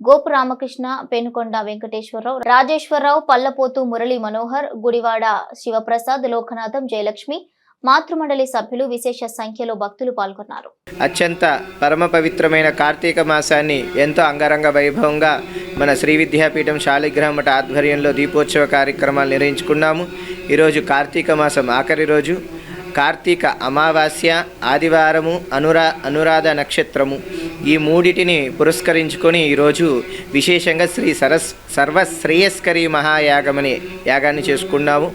గోపు రామకృష్ణ, పెనుకొండ వెంకటేశ్వరరావు, రాజేశ్వరరావు, పల్లపోతు మురళీ మనోహర్, గుడివాడ శివప్రసాద్, లోకనాథం, జయలక్ష్మి, మాతృమండలి సభ్యులు విశేష సంఖ్యలో భక్తులు పాల్గొన్నారు. అత్యంత పరమ పవిత్రమైన కార్తీక మాసాన్ని ఎంతో అంగరంగ వైభవంగా మన శ్రీ విద్యాపీఠం శాలిగ్రామ మఠ ఆధ్వర్యంలో దీపోత్సవ కార్యక్రమాలు నిర్వహించుకున్నాము. ఈరోజు కార్తీక మాసం ఆఖరి రోజు. కార్తీక అమావాస్య, ఆదివారము, అనురాధ నక్షత్రము, ఈ మూడిటిని పురస్కరించుకొని ఈరోజు విశేషంగా శ్రీ సర్వశ్రేయస్కరి మహాయాగమని యాగాన్ని చేసుకున్నాము.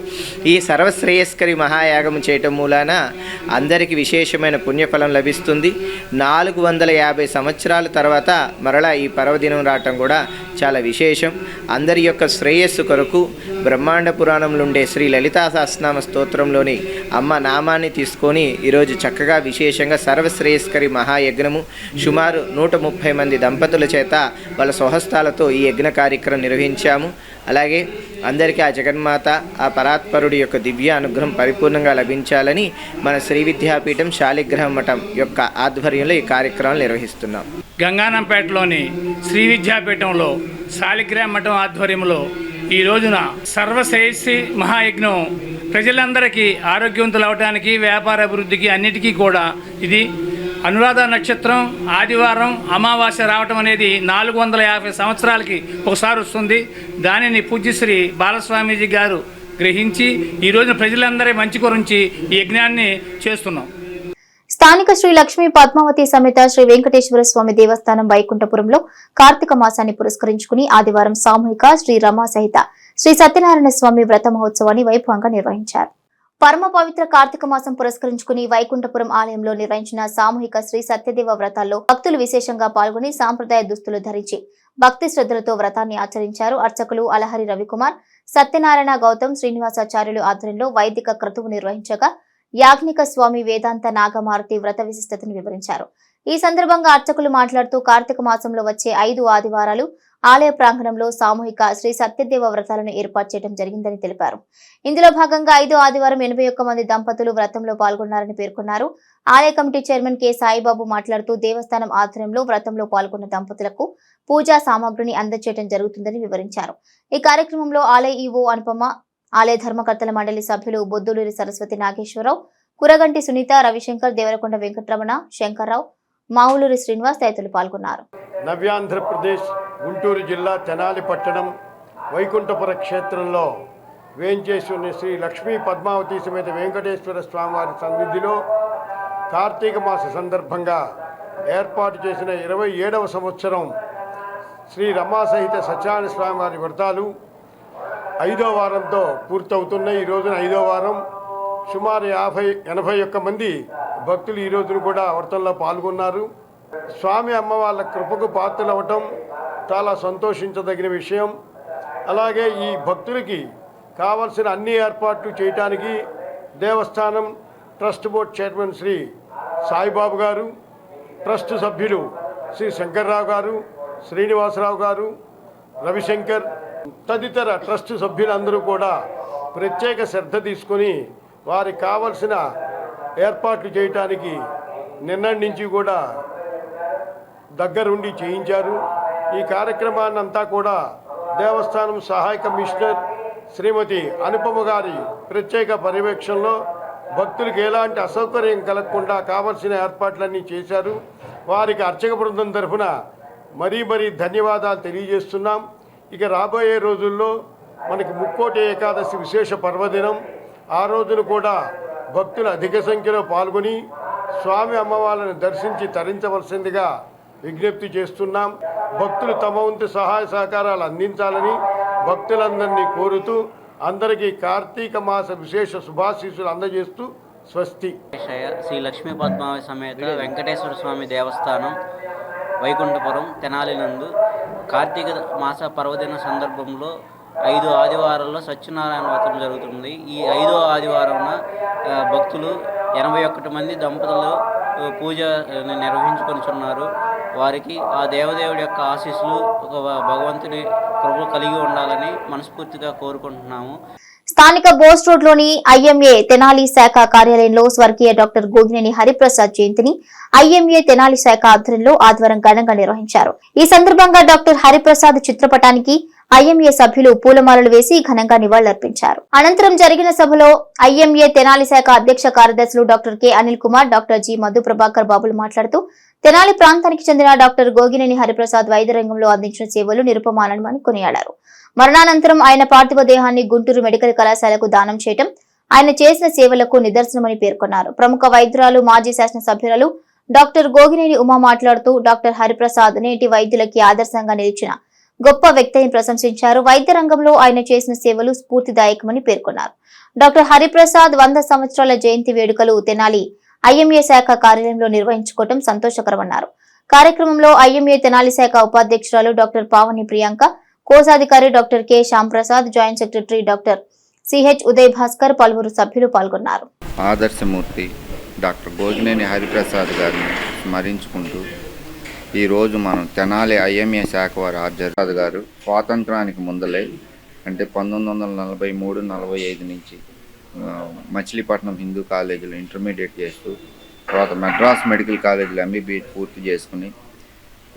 ఈ సర్వశ్రేయస్కరి మహాయాగం చేయటం మూలాన అందరికీ విశేషమైన పుణ్యఫలం లభిస్తుంది. 450 సంవత్సరాల తర్వాత మరలా ఈ పర్వదినం రావటం కూడా చాలా విశేషం. అందరి యొక్క శ్రేయస్సు కొరకు బ్రహ్మాండ పురాణంలో ఉండే శ్రీ లలితా సహస్రనామ స్తోత్రంలోని అమ్మ నామాన్ని తీసుకొని ఈరోజు చక్కగా విశేషంగా సర్వశ్రేయస్కరి మహాయజ్ఞము సుమారు 130 మంది దంపతుల చేత వాళ్ళ స్వహస్తాలతో ఈ యజ్ఞ కార్యక్రమం నిర్వహించాము. అలాగే అందరికీ ఆ జగన్మాత, ఆ పరాత్పరుడి యొక్క దివ్య అనుగ్రహం పరిపూర్ణంగా లభించాలని మన శ్రీ విద్యాపీఠం శాలిగ్రామ మఠం యొక్క ఆధ్వర్యంలో ఈ కార్యక్రమాలు నిర్వహిస్తున్నాం. గంగానంపేటలోని శ్రీ విద్యాపీఠంలో శాలిగ్రామ మఠం ఆధ్వర్యంలో ఈ రోజున సర్వశ్రేయస్కరి మహాయజ్ఞం ప్రజలందరికీ ఆరోగ్యవంతులు అవడానికి, వ్యాపార అభివృద్ధికి అన్నిటికీ కూడా ఇది అనురాధ నక్షత్రం ఆదివారం అమావాస్య రావటం అనేది 450 సంవత్సరాలకి ఒకసారి వస్తుంది. దానిని పూజ్యశ్రీ బాలస్వామీజీ గారు గ్రహించి ఈ రోజున ప్రజలందరి మంచి గురించి ఈ యజ్ఞాన్ని చేస్తున్నాం. స్థానిక శ్రీ లక్ష్మీ పద్మావతి సమేత శ్రీ వెంకటేశ్వర స్వామి దేవస్థానం వైకుంఠపురంలో కార్తీక మాసాన్ని పురస్కరించుకుని ఆదివారం సామూహిక శ్రీ రమా సహిత శ్రీ సత్యనారాయణ స్వామి వ్రత మహోత్సవాన్ని వైభవంగా నిర్వహించారు. పరమ పవిత్ర కార్తీక మాసం పురస్కరించుకుని వైకుంఠపురం ఆలయంలో నిర్వహించిన సామూహిక శ్రీ సత్యదేవ వ్రతాల్లో భక్తులు విశేషంగా పాల్గొని సాంప్రదాయ దుస్తులు ధరించి భక్తి శ్రద్ధలతో వ్రతాన్ని ఆచరించారు. అర్చకులు అలహరి రవికుమార్, సత్యనారాయణ గౌతమ్, శ్రీనివాసాచార్యులు ఆధ్వర్యంలో వైదిక క్రతువు నిర్వహించగా యాజ్ఞిక స్వామి వేదాంత నాగమారుతి వ్రత విశిష్టతను వివరించారు. ఈ సందర్భంగా అర్చకులు మాట్లాడుతూ కార్తీక మాసంలో వచ్చే 5 ఆదివారాలు ఆలయ ప్రాంగణంలో సామూహిక శ్రీ సత్యదేవ వ్రతాలను ఏర్పాటు చేయడం జరిగిందని తెలిపారు. ఇందులో భాగంగా 5వ ఆదివారం 81 మంది దంపతులు వ్రతంలో పాల్గొన్నారని పేర్కొన్నారు. ఆలయ కమిటీ చైర్మన్ కె సాయిబాబు మాట్లాడుతూ దేవస్థానం ఆధ్వర్యంలో వ్రతంలో పాల్గొన్న దంపతులకు పూజా సామాగ్రిని అందజేయడం జరుగుతుందని వివరించారు. ఈ కార్యక్రమంలో ఆలయ ఈవో అనుపమ, ఆలయ ధర్మకర్తల మండలి సభ్యులు బొద్దులూరి సరస్వతి నాగేశ్వరరావు, కురగంటి సునీత, రవిశంకర్, దేవరకొండ వెంకటరమణ, శంకర్రావు, మావులూరి శ్రీనివాస్ తదితరులు పాల్గొన్నారు. నవ్యాంధ్రప్రదేశ్ గుంటూరు జిల్లా తెనాలి పట్టణం వైకుంఠపుర క్షేత్రంలో వేంచేసి ఉన్న శ్రీ లక్ష్మీ పద్మావతి సమేత వెంకటేశ్వర స్వామివారి సన్నిధిలో కార్తీక మాస సందర్భంగా ఏర్పాటు చేసిన 27వ సంవత్సరం శ్రీ రమా సహిత సత్యనారాయణ స్వామివారి వ్రతాలు 5వ వారంతో పూర్తవుతున్నాయి. ఈ రోజున 5వ వారం. సుమారు 81 మంది భక్తులు ఈ రోజున కూడా వ్రతంలో పాల్గొన్నారు. స్వామి అమ్మవార్ల కృపకు పాత్రలవ్వటం చాలా సంతోషించదగిన విషయం. అలాగే ఈ భక్తులకి కావలసిన అన్ని ఏర్పాట్లు చేయడానికి దేవస్థానం trust board chairman Shri Saibabu garu, trust సభ్యులు శ్రీ శంకర్రావు గారు, శ్రీనివాసరావు గారు, రవిశంకర్ తదితర ట్రస్ట్ సభ్యులందరూ కూడా ప్రత్యేక శ్రద్ధ తీసుకొని వారికి కావలసిన ఏర్పాట్లు చేయటానికి నిన్నటి నుంచి కూడా దగ్గరుండి చేయించారు. ఈ కార్యక్రమాన్ని అంతా కూడా దేవస్థానం సహాయ కమిషనర్ శ్రీమతి అనుపమ గారి ప్రత్యేక పర్యవేక్షణలో భక్తులకు ఎలాంటి అసౌకర్యం కలగకుండా కావలసిన ఏర్పాట్లన్నీ చేశారు. వారికి అర్చక బృందం తరఫున మరీ ధన్యవాదాలు తెలియజేస్తున్నాం. ఇక రాబోయే రోజుల్లో మనకి ముక్కోటి ఏకాదశి విశేష పర్వదినం. ఆ రోజున కూడా భక్తులు అధిక సంఖ్యలో పాల్గొని స్వామి అమ్మవార్లను దర్శించి తరించవలసిందిగా విజ్ఞప్తి చేస్తున్నాం. భక్తులు తమ వంతు సహాయ సహకారాలు అందించాలని భక్తులందరినీ కోరుతూ అందరికీ కార్తీక మాస విశేష శుభాశీస్సులు అందజేస్తూ స్వస్తి. శ్రీ లక్ష్మీ పద్మావతి సమేత వెంకటేశ్వర స్వామి దేవస్థానం వైకుంఠపురం తెనాలి నందు కార్తీక మాస పర్వదిన సందర్భంలో 5 ఆదివారాల్లో సత్యనారాయణ వ్రతం జరుగుతుంది. ఈ 5వ ఆదివారాన భక్తులు 81 మంది దంపతులు పూజ నిర్వహించుకొనిచున్నారు. వారికి ఆ దేవదేవుడి యొక్క ఆశీస్సులు భగవంతుని కృప కలిగి ఉండాలని మనస్ఫూర్తిగా కోరుకుంటున్నాము. స్థానిక బోస్ రోడ్లోని ఐఎంఏ తెనాలి శాఖ కార్యాలయంలో స్వర్గీయ డాక్టర్ గోగినేని హరిప్రసాద్ జయంతిని ఐఎంఏ తెనాలి శాఖ ఆధ్వర్యంలో ఆదివారం ఘనంగా నిర్వహించారు. ఈ సందర్భంగా డాక్టర్ హరిప్రసాద్ చిత్రపటానికి ఐఎంఏ సభ్యులు పూలమాలలు వేసి ఘనంగా నివాళులర్పించారు. అనంతరం జరిగిన సభలో ఐఎంఏ తెనాలి శాఖ అధ్యక్ష కార్యదర్శులు doctor K Anil Kumar, doctor G Madhu Prabhakar బాబులు మాట్లాడుతూ తెనాలి ప్రాంతానికి చెందిన డాక్టర్ గోగినేని హరిప్రసాద్ వైద్య రంగంలో అందించిన సేవలు నిరుపమానమని కొనియాడారు. మరణానంతరం ఆయన పార్థివ దేహాన్ని గుంటూరు మెడికల్ కళాశాలకు దానం చేయడం ఆయన చేసిన సేవలకు నిదర్శనమని పేర్కొన్నారు. ప్రముఖ వైద్యురాలు, మాజీ శాసనసభ్యురాలు డాక్టర్ గోగినేని ఉమా మాట్లాడుతూ డాక్టర్ హరిప్రసాద్ నేటి వైద్యులకి ఆదర్శంగా నిలిచిన గొప్ప వ్యక్తిని ప్రశంసించారు. వైద్య రంగంలో ఆయన చేసిన సేవలు స్ఫూర్తిదాయకమని పేర్కొన్నారు. డాక్టర్ హరిప్రసాద్ 100 సంవత్సరాల జయంతి వేడుకలు తెనాలి ఐఎంఏ శాఖ కార్యాలయంలో నిర్వహించుకోవడం సంతోషకరమన్నారు. కార్యక్రమంలో ఐఎంఏ తెనాలి శాఖ ఉపాధ్యక్షురాలు డాక్టర్ పావని ప్రియాంక, కోశాధికారి doctor K Shyamprasad, joint secretary doctor CH Uday Bhaskar, పలువురు సభ్యులు పాల్గొన్నారు. ఆదర్శమూర్తి డాక్టర్ గోగినేని హరిప్రసాద్ గారిని స్మరించుకుంటూ ఈరోజు మనం తెనాలి ఐఎంఏ శాఖ వారి ఆచార్య గారు స్వాతంత్రానికి ముందలే అంటే 1943-45 నుంచి మచిలీపట్నం హిందూ కాలేజీలో ఇంటర్మీడియట్ చేస్తూ తర్వాత మెడ్రాస్ మెడికల్ కాలేజీలో ఎంబీబీఎస్ పూర్తి చేసుకుని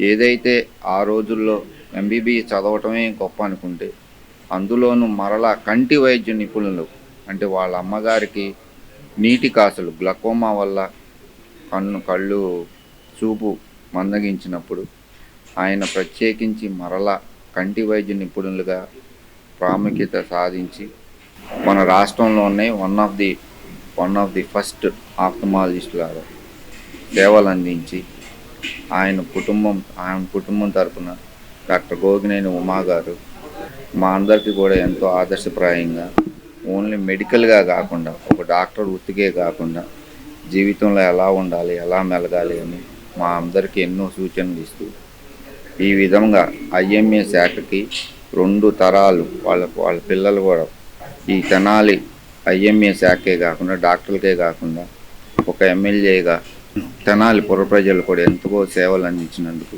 ఏదైతే ఆ రోజుల్లో ఎంబీబీఎస్ చదవటమే గొప్ప అనుకుంటే అందులోనూ మరలా కంటి వైద్య నిపుణులు అంటే వాళ్ళ అమ్మగారికి నీటి కాసులు గ్లకోమా వల్ల కళ్ళు చూపు మందగించినప్పుడు ఆయన ప్రత్యేకించి మరలా కంటి వైద్య నిపుణులుగా ప్రాముఖ్యత సాధించి మన రాష్ట్రంలోనే వన్ ఆఫ్ ది ఫస్ట్ ఆప్థమాలజిస్టులాగా సేవలు అందించి ఆయన కుటుంబం తరఫున డాక్టర్ గోగినేని ఉమా గారు మా అందరికీ కూడా ఎంతో ఆదర్శప్రాయంగా ఓన్లీ మెడికల్గా కాకుండా ఒక డాక్టర్ వృత్తికే కాకుండా జీవితంలో ఎలా ఉండాలి, ఎలా మెలగాలి అని మా అందరికీ ఎన్నో సూచనలు ఇస్తూ ఈ విధంగా ఐఎంఏ శాఖకి 2 తరాలు వాళ్ళ పిల్లలు కూడా ఈ తెనాలి ఐఎంఏ శాఖే కాకుండా డాక్టర్లకే కాకుండా ఒక ఎమ్మెల్యేగా తెనాలి పుర ప్రజలు కూడా ఎంతో సేవలు అందించినందుకు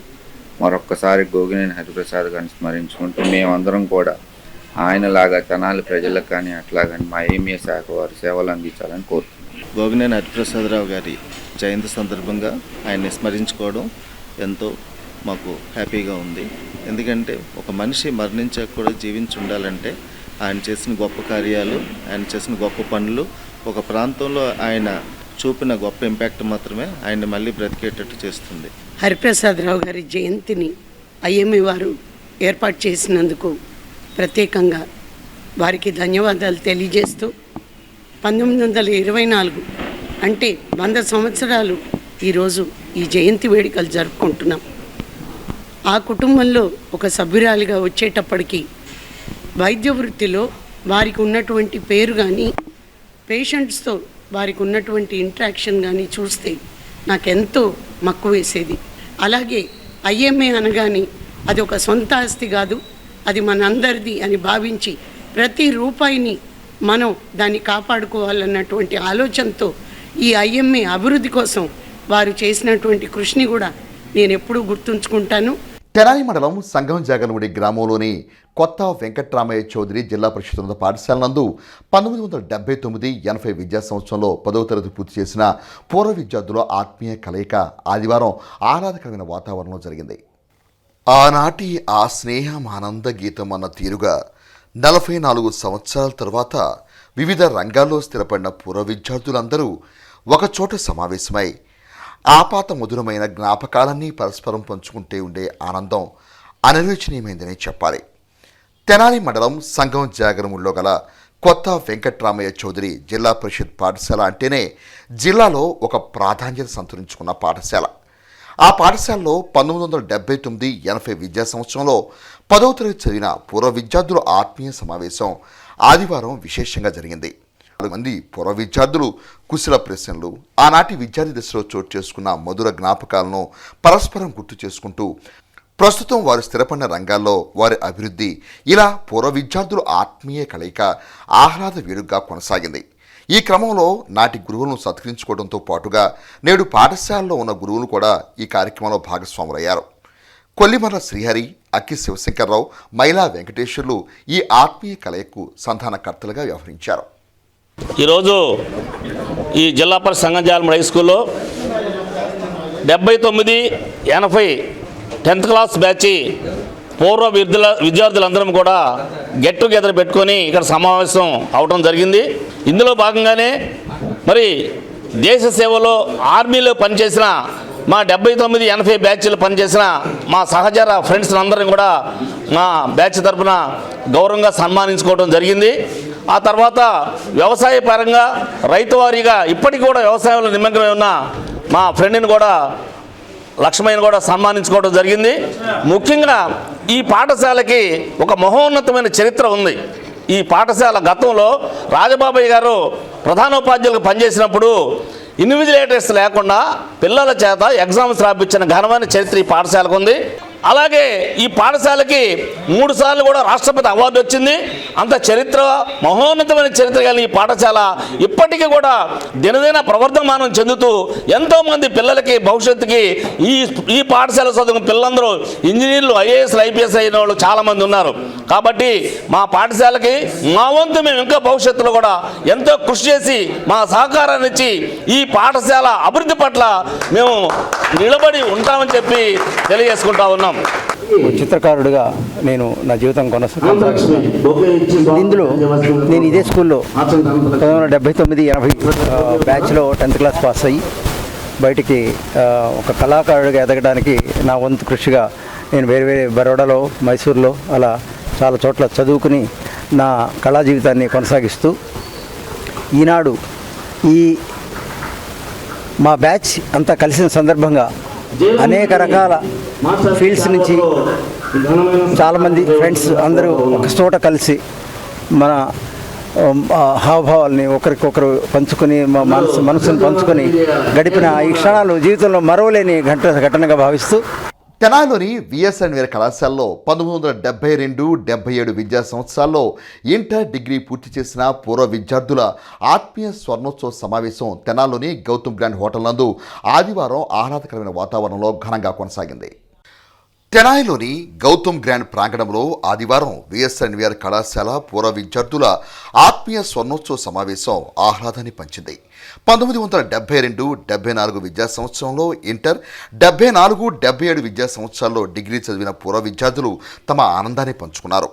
మరొక్కసారి గోగినేని హరిప్రసాద్ గారిని స్మరించుకుంటూ మేమందరం కూడా ఆయనలాగా తెనాలి ప్రజలకు కానీ అట్లా కానీ మా ఐఎంఏ శాఖ వారు సేవలు అందించాలని కోరుతున్నాం. గోగినేని హరిప్రసాదరావు గారి జయంతి సందర్భంగా ఆయన్ని స్మరించుకోవడం ఎంతో మాకు హ్యాపీగా ఉంది. ఎందుకంటే ఒక మనిషి మరణించాక కూడా జీవించి ఉండాలంటే ఆయన చేసిన గొప్ప కార్యాలు, ఆయన చేసిన గొప్ప పనులు, ఒక ప్రాంతంలో ఆయన చూపిన గొప్ప ఇంపాక్ట్ మాత్రమే ఆయన్ని మళ్ళీ బ్రతికేటట్టు చేస్తుంది. హరిప్రసాదరావు గారి జయంతిని ఐఎంఏ వారు ఏర్పాటు చేసినందుకు ప్రత్యేకంగా వారికి ధన్యవాదాలు తెలియజేస్తూ 1924 అంటే 100 సంవత్సరాలు ఈరోజు ఈ జయంతి వేడుకలు జరుపుకుంటున్నాం. ఆ కుటుంబంలో ఒక సభ్యురాలిగా వచ్చేటప్పటికి వైద్య వృత్తిలో వారికి ఉన్నటువంటి పేరు కానీ పేషెంట్స్తో వారికి ఉన్నటువంటి ఇంట్రాక్షన్ కానీ చూస్తే నాకెంతో మక్కువ వేసేది. అలాగే ఐఎంఏ అనగానే అది ఒక సొంత ఆస్తి కాదు, అది మనందరిది అని భావించి ప్రతి రూపాయిని మనం దాన్ని కాపాడుకోవాలన్నటువంటి ఆలోచనతో ఈ ఐఎంఏ అభివృద్ధి కోసం వారు చేసినటువంటి కృషిని కూడా నేను ఎప్పుడూ గుర్తుంచుకుంటాను. తెనాలి మండలం సంగం జాగలముడి గ్రామంలోని కొత్త వెంకట్రామయ్య చౌదరి జిల్లా పరిషత్ ఉన్నత పాఠశాల నందు 1979-80 విద్యా సంవత్సరంలో 10వ తరగతి పూర్తి చేసిన పూర్వ విద్యార్థుల ఆత్మీయ కలయిక ఆదివారం ఆహ్లాదకరమైన వాతావరణంలో జరిగింది. ఆనాటి ఆ స్నేహం ఆనంద గీతం అన్న తీరుగా 44 సంవత్సరాల తర్వాత వివిధ రంగాల్లో స్థిరపడిన పూర్వ విద్యార్థులందరూ ఒకచోట సమావేశమై ఆపాత మధురమైన జ్ఞాపకాలన్నీ పరస్పరం పంచుకుంటే ఉండే ఆనందం అనిర్వచనీయమైందని చెప్పాలి. తెనాలి మండలం సంగం జాగరముల్లో గల కొత్త వెంకట్రామయ్య చౌదరి జిల్లా పరిషత్ పాఠశాల అంటేనే జిల్లాలో ఒక ప్రాధాన్యత సంతరించుకున్న పాఠశాల. ఆ పాఠశాలలో 1979-80 విద్యా సంవత్సరంలో 10వ తరగతి చదివిన పూర్వ విద్యార్థుల ఆత్మీయ సమావేశం ఆదివారం విశేషంగా జరిగింది. 4 మంది పూర్వ విద్యార్థులు కుశల ప్రశ్నలు, ఆనాటి విద్యార్థి దశలో చోటు చేసుకున్న మధుర జ్ఞాపకాలను పరస్పరం గుర్తు చేసుకుంటూ ప్రస్తుతం వారు స్థిరపడిన రంగాల్లో వారి అభివృద్ధి, ఇలా పూర్వ విద్యార్థుల ఆత్మీయ కలయిక ఆహ్లాద వేడుకగా కొనసాగింది. ఈ క్రమంలో నాటి గురువులను సత్కరించుకోవడంతో పాటుగా నేడు పాఠశాలలో ఉన్న గురువులు కూడా ఈ కార్యక్రమంలో భాగస్వాములయ్యారు. కొల్లిమర్ల శ్రీహరి, అక్కి శివశంకర్రావు, మైలా వెంకటేశ్వర్లు ఈ ఆత్మీయ కలయికకు సంధానకర్తలుగా వ్యవహరించారు. ఈరోజు ఈ జిల్లా పరిషత్ సంగంజాలముడి హై స్కూల్లో 79-80 10th క్లాస్ బ్యాచ్ పూర్వ విద్యార్థులందరం కూడా గెట్ టుగెదర్ పెట్టుకొని ఇక్కడ సమావేశం అవడం జరిగింది. ఇందులో భాగంగానే మరి దేశ సేవలో ఆర్మీలో పనిచేసిన మా 79-80 బ్యాచ్లు పనిచేసిన మా సహచర ఫ్రెండ్స్ అందరిని కూడా మా బ్యాచ్ తరఫున గౌరవంగా సన్మానించుకోవడం జరిగింది. ఆ తర్వాత వ్యవసాయ పరంగా రైతువారీగా ఇప్పటికి కూడా వ్యవసాయంలో నిమగ్నమై ఉన్న మా ఫ్రెండ్ని కూడా లక్ష్మయ్యని కూడా సన్మానించుకోవడం జరిగింది. ముఖ్యంగా ఈ పాఠశాలకి ఒక మహోన్నతమైన చరిత్ర ఉంది. ఈ పాఠశాల గతంలో రాజబాబయ్య గారు ప్రధానోపాధ్యాయులకు పనిచేసినప్పుడు ఇన్విజిలేటర్స్ లేకుండా పిల్లల చేత ఎగ్జామ్స్ రాపించిన ఘనమైన చరిత్ర ఈ పాఠశాలకు ఉంది. అలాగే ఈ పాఠశాలకి 3 సార్లు కూడా రాష్ట్రపతి అవార్డు వచ్చింది. అంత చరిత్ర, మహోన్నతమైన చరిత్ర కలిగిన ఈ పాఠశాల ఇప్పటికీ కూడా దినదిన ప్రవర్ధమానం చెందుతూ ఎంతోమంది పిల్లలకి భవిష్యత్తుకి ఈ పాఠశాల చదువుకున్న పిల్లలందరూ ఇంజనీర్లు, ఐఏఎస్లు, ఐపీఎస్ అయిన వాళ్ళు చాలామంది ఉన్నారు. కాబట్టి మా పాఠశాలకి మా వంతు మేము ఇంకా భవిష్యత్తులో కూడా ఎంతో కృషి చేసి మా సహకారాన్ని ఇచ్చి ఈ పాఠశాల అభివృద్ధి పట్ల మేము నిలబడి ఉంటామని చెప్పి తెలియజేసుకుంటా ఉన్నాం. చిత్రకారుడిగా నేను నా జీవితం కొనసాగిస్తున్నాను. ఇందులో నేను ఇదే స్కూల్లో 1979-80 బ్యాచ్లో 10th క్లాస్ పాస్ అయ్యి బయటికి ఒక కళాకారుడిగా ఎదగడానికి నా వంతు కృషిగా నేను వేరే బరోడాలో, మైసూర్లో అలా చాలా చోట్ల చదువుకుని నా కళా జీవితాన్ని కొనసాగిస్తూ ఈనాడు ఈ మా బ్యాచ్ అంతా కలిసిన సందర్భంగా అనేక రకాల ఫీల్డ్స్ నుంచి చాలామంది ఫ్రెండ్స్ అందరూ ఒక చోట కలిసి మన హావభావాల్ని ఒకరికొకరు పంచుకొని మా మనసును పంచుకొని గడిపిన ఈ క్షణాలు జీవితంలో మరవలేని ఘటనగా భావిస్తూ తెనాలిలోని విఎస్ఎన్వీఆర్ కళాశాలలో 1972-77 విద్యా సంవత్సరాల్లో ఇంటర్ డిగ్రీ పూర్తి చేసిన పూర్వ విద్యార్థుల ఆత్మీయ స్వర్ణోత్సవ సమావేశం తెనాలిలోని గౌతమ్ గ్రాండ్ హోటల్ నందు ఆదివారం ఆహ్లాదకరమైన వాతావరణంలో ఘనంగా కొనసాగింది. తెనాలిలోని గౌతమ్ గ్రాండ్ ప్రాంగణంలో ఆదివారం విఎస్ఎన్వీఆర్ కళాశాల పూర్వ విద్యార్థుల ఆత్మీయ స్వర్ణోత్సవ సమావేశం ఆహ్లాదాన్ని పంచింది. 1972-74 విద్యా సంవత్సరంలో ఇంటర్, 74-77 విద్యా సంవత్సరాల్లో డిగ్రీ చదివిన పూర్వ విద్యార్థులు తమ ఆనందాన్ని పంచుకున్నారు.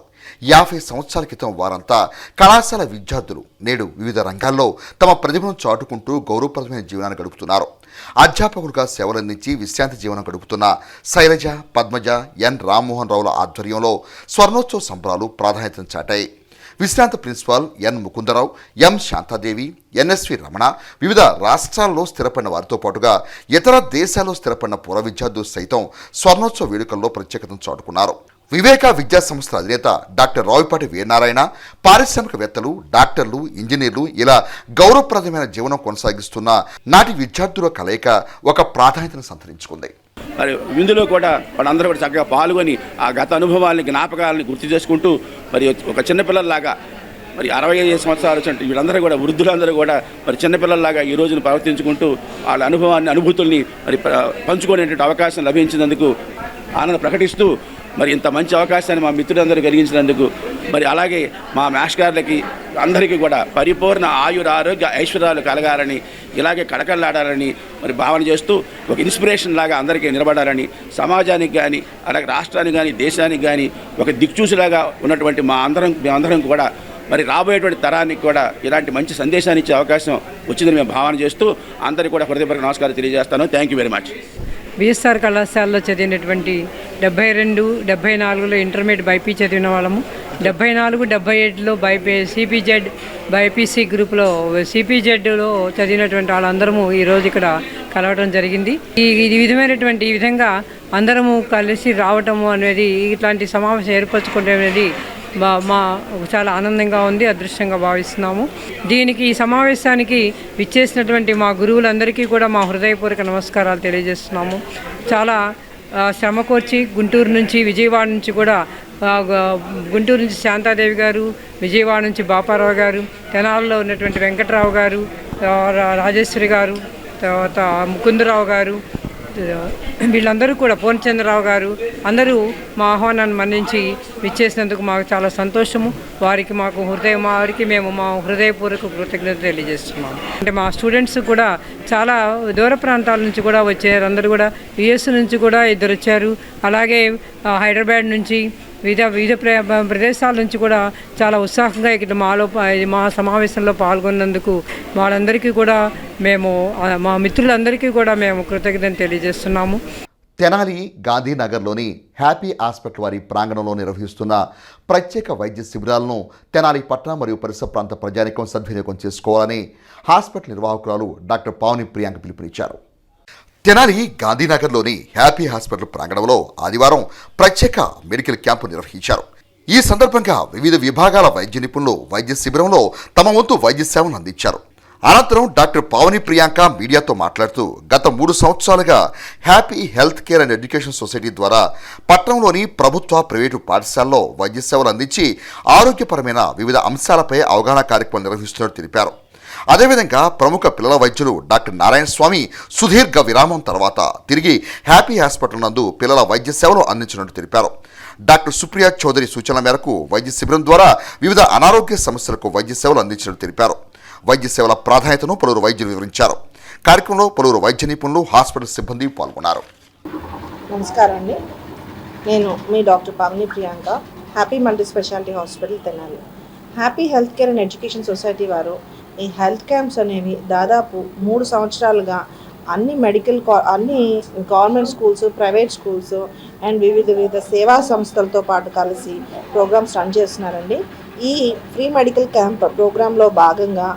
50 సంవత్సరాల క్రితం వారంతా కళాశాల విద్యార్థులు నేడు వివిధ రంగాల్లో తమ ప్రతిభను చాటుకుంటూ గౌరవప్రదమైన జీవనాన్ని గడుపుతున్నారు. అధ్యాపకులుగా సేవలందించి విశ్రాంతి జీవనం గడుపుతున్న శైలజ, పద్మజ, ఎన్ రామ్మోహన్ రావుల ఆధ్వర్యంలో స్వర్ణోత్సవ సంబరాలు ప్రాధాన్యతను చాటాయి. విశ్రాంత ప్రిన్సిపాల్ ఎన్ ముకుందరావు, ఎం శాంతాదేవి, ఎన్ఎస్వి రమణ, వివిధ రాష్ట్రాల్లో స్థిరపడిన వారితో పాటుగా ఇతర దేశాల్లో స్థిరపడిన పూర్వ విద్యార్థులు సైతం స్వర్ణోత్సవ వేడుకల్లో ప్రత్యేకతను చాటుకున్నారు. వివేక విద్యా సంస్థల అధినేత డాక్టర్ రావిపాటి వీరనారాయణ, పారిశ్రామికవేత్తలు, డాక్టర్లు, ఇంజనీర్లు ఇలా గౌరవప్రదమైన జీవనం కొనసాగిస్తున్న నాటి విద్యార్థుల కలయిక ఒక ప్రాధాన్యతను సంతరించుకుంది. మరి ఇందులో కూడా వాళ్ళందరూ కూడా చక్కగా పాల్గొని ఆ గత అనుభవాలని, జ్ఞాపకాలని గుర్తు చేసుకుంటూ మరి ఒక చిన్నపిల్లల్లాగా మరి 65 సంవత్సరాలు వీళ్ళందరూ కూడా వృద్ధులందరూ కూడా మరి చిన్నపిల్లల్లాగా ఈ రోజును ప్రవర్తించుకుంటూ వాళ్ళ అనుభవాన్ని, అనుభూతుల్ని మరి పంచుకునేటువంటి అవకాశం లభించినందుకు ఆనందం ప్రకటిస్తూ మరి ఇంత మంచి అవకాశాన్ని మా మిత్రులందరూ కలిగించినందుకు మరి అలాగే మా మాస్టర్లకి అందరికీ కూడా పరిపూర్ణ ఆయుర ఆరోగ్య ఐశ్వర్యాలు కలగాలని, ఇలాగే కడకల్లాడాలని మరి భావన చేస్తూ ఒక ఇన్స్పిరేషన్ లాగా అందరికీ నిలబడాలని, సమాజానికి కానీ అలాగే రాష్ట్రానికి కానీ దేశానికి కానీ ఒక దిక్చూసిలాగా ఉన్నటువంటి మేమందరం కూడా మరి రాబోయేటువంటి తరానికి కూడా ఇలాంటి మంచి సందేశాన్ని ఇచ్చే అవకాశం వచ్చిందని మేము భావన చేస్తూ అందరికీ కూడా హృదయపూర్వక నమస్కారం తెలియజేస్తాను. Thank you very much. BSR కళాశాలలో చదివినటువంటి 72-74లో ఇంటర్మీడియట్ బైపీ చదివిన వాళ్ళము, 74-77లో సిపిజెడ్ బైపీసీ గ్రూప్లో సిపిజెడ్లో చదివినటువంటి వాళ్ళందరము ఈరోజు ఇక్కడ కలవడం జరిగింది. ఈ విధంగా అందరము కలిసి రావటము అనేది, ఇట్లాంటి సమావేశం ఏర్పరచుకోవడం అనేది మా చాలా ఆనందంగా ఉంది, అదృష్టంగా భావిస్తున్నాము. దీనికి ఈ సమావేశానికి విచ్చేసినటువంటి మా గురువులందరికీ కూడా మా హృదయపూర్వక నమస్కారాలు తెలియజేస్తున్నాము. చాలా శ్రమ కోర్చి గుంటూరు నుంచి, విజయవాడ నుంచి కూడా, గుంటూరు నుంచి శాంతాదేవి గారు, విజయవాడ నుంచి బాపారావు గారు, తెనాలిలో ఉన్నటువంటి వెంకట్రావు గారు, రాజేశ్వరి గారు, తర్వాత ముకుందరావు గారు, వీళ్ళందరూ కూడా పూర్ణచంద్రరావు గారు అందరూ మా ఆహ్వానాన్ని మన్నించి విచ్చేసినందుకు మాకు చాలా సంతోషము. వారికి మేము మా హృదయపూర్వక కృతజ్ఞత తెలియజేస్తున్నాము. అంటే మా స్టూడెంట్స్ కూడా చాలా దూర ప్రాంతాల నుంచి కూడా వచ్చారు. అందరూ కూడా యుఎస్ నుంచి కూడా 2 వచ్చారు. అలాగే హైదరాబాద్ నుంచి వివిధ ప్రదేశాల నుంచి కూడా చాలా ఉత్సాహంగా ఇక్కడ మా సమావేశంలో పాల్గొన్నందుకు వాళ్ళందరికీ కూడా మా మిత్రులందరికీ కూడా మేము కృతజ్ఞత తెలియజేస్తున్నాము. తెనాలి గాంధీనగర్లోని హ్యాపీ హాస్పిటల్ వారి ప్రాంగణంలో నిర్వహిస్తున్న ప్రత్యేక వైద్య శిబిరాలను తెనాలి పట్టణ మరియు పరిసర ప్రాంత ప్రజానికం సద్వినియోగం చేసుకోవాలని హాస్పిటల్ నిర్వాహకురాలు డాక్టర్ పావని ప్రియాంక పిలుపునిచ్చారు. తెనాలి గాంధీనగర్లోని హ్యాపీ హాస్పిటల్ ప్రాంగణంలో ఆదివారం ప్రత్యేక మెడికల్ క్యాంపు నిర్వహించారు. ఈ సందర్భంగా వివిధ విభాగాల వైద్య నిపుణులు వైద్య శిబిరంలో తమ వంతు వైద్య సేవలను అందించారు. అనంతరం డాక్టర్ పావని ప్రియాంక మీడియాతో మాట్లాడుతూ గత 3 సంవత్సరాలుగా happy health care and education society ద్వారా పట్టణంలోని ప్రభుత్వ, ప్రైవేటు పాఠశాలలో వైద్య సేవలు అందించి ఆరోగ్యపరమైన వివిధ అంశాలపై అవగాహన కార్యక్రమం నిర్వహిస్తున్నట్టు తెలిపారు. అదేవిధంగా ప్రముఖ పిల్లల వైద్యులు డాక్టర్ నారాయణ స్వామి సుదీర్ఘ విరామం తర్వాత తిరిగి హ్యాపీ హాస్పిటల్ నందు పిల్లల వైద్య సేవలు అందించినట్టు తెలిపారు. డాక్టర్ సుప్రియా చౌదరి సూచనల మేరకు వైద్య శిబిరం ద్వారా వివిధ అనారోగ్య సమస్యలకు వైద్య సేవలు అందించినట్టు తెలిపారు. వైద్య సేవల ప్రాధాన్యతను పలువురు వైద్యులు వివరించారు. కార్యక్రమంలో పలువురు వైద్య నిపుణులు, హాస్పిటల్ సిబ్బంది పాల్గొన్నారు. నమస్కారం అండి. నేను మీ doctor Pavani Priyanka, happy multi speciality hospital Tenali. Happy health care and education society వారు ఈ హెల్త్ క్యాంప్స్ అనేవి దాదాపు 3 సంవత్సరాలుగా అన్ని government schools, private schools and వివిధ సేవా సంస్థలతో పాటు కలిసి ప్రోగ్రామ్స్ రన్ చేస్తున్నారండి. ఈ ఫ్రీ మెడికల్ క్యాంప్ ప్రోగ్రాంలో భాగంగా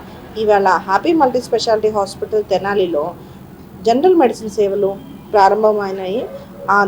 ఇవాళ హ్యాపీ మల్టీ స్పెషాలిటీ హాస్పిటల్ తెనాలిలో జనరల్ మెడిసిన్ సేవలు ప్రారంభమైనాయి.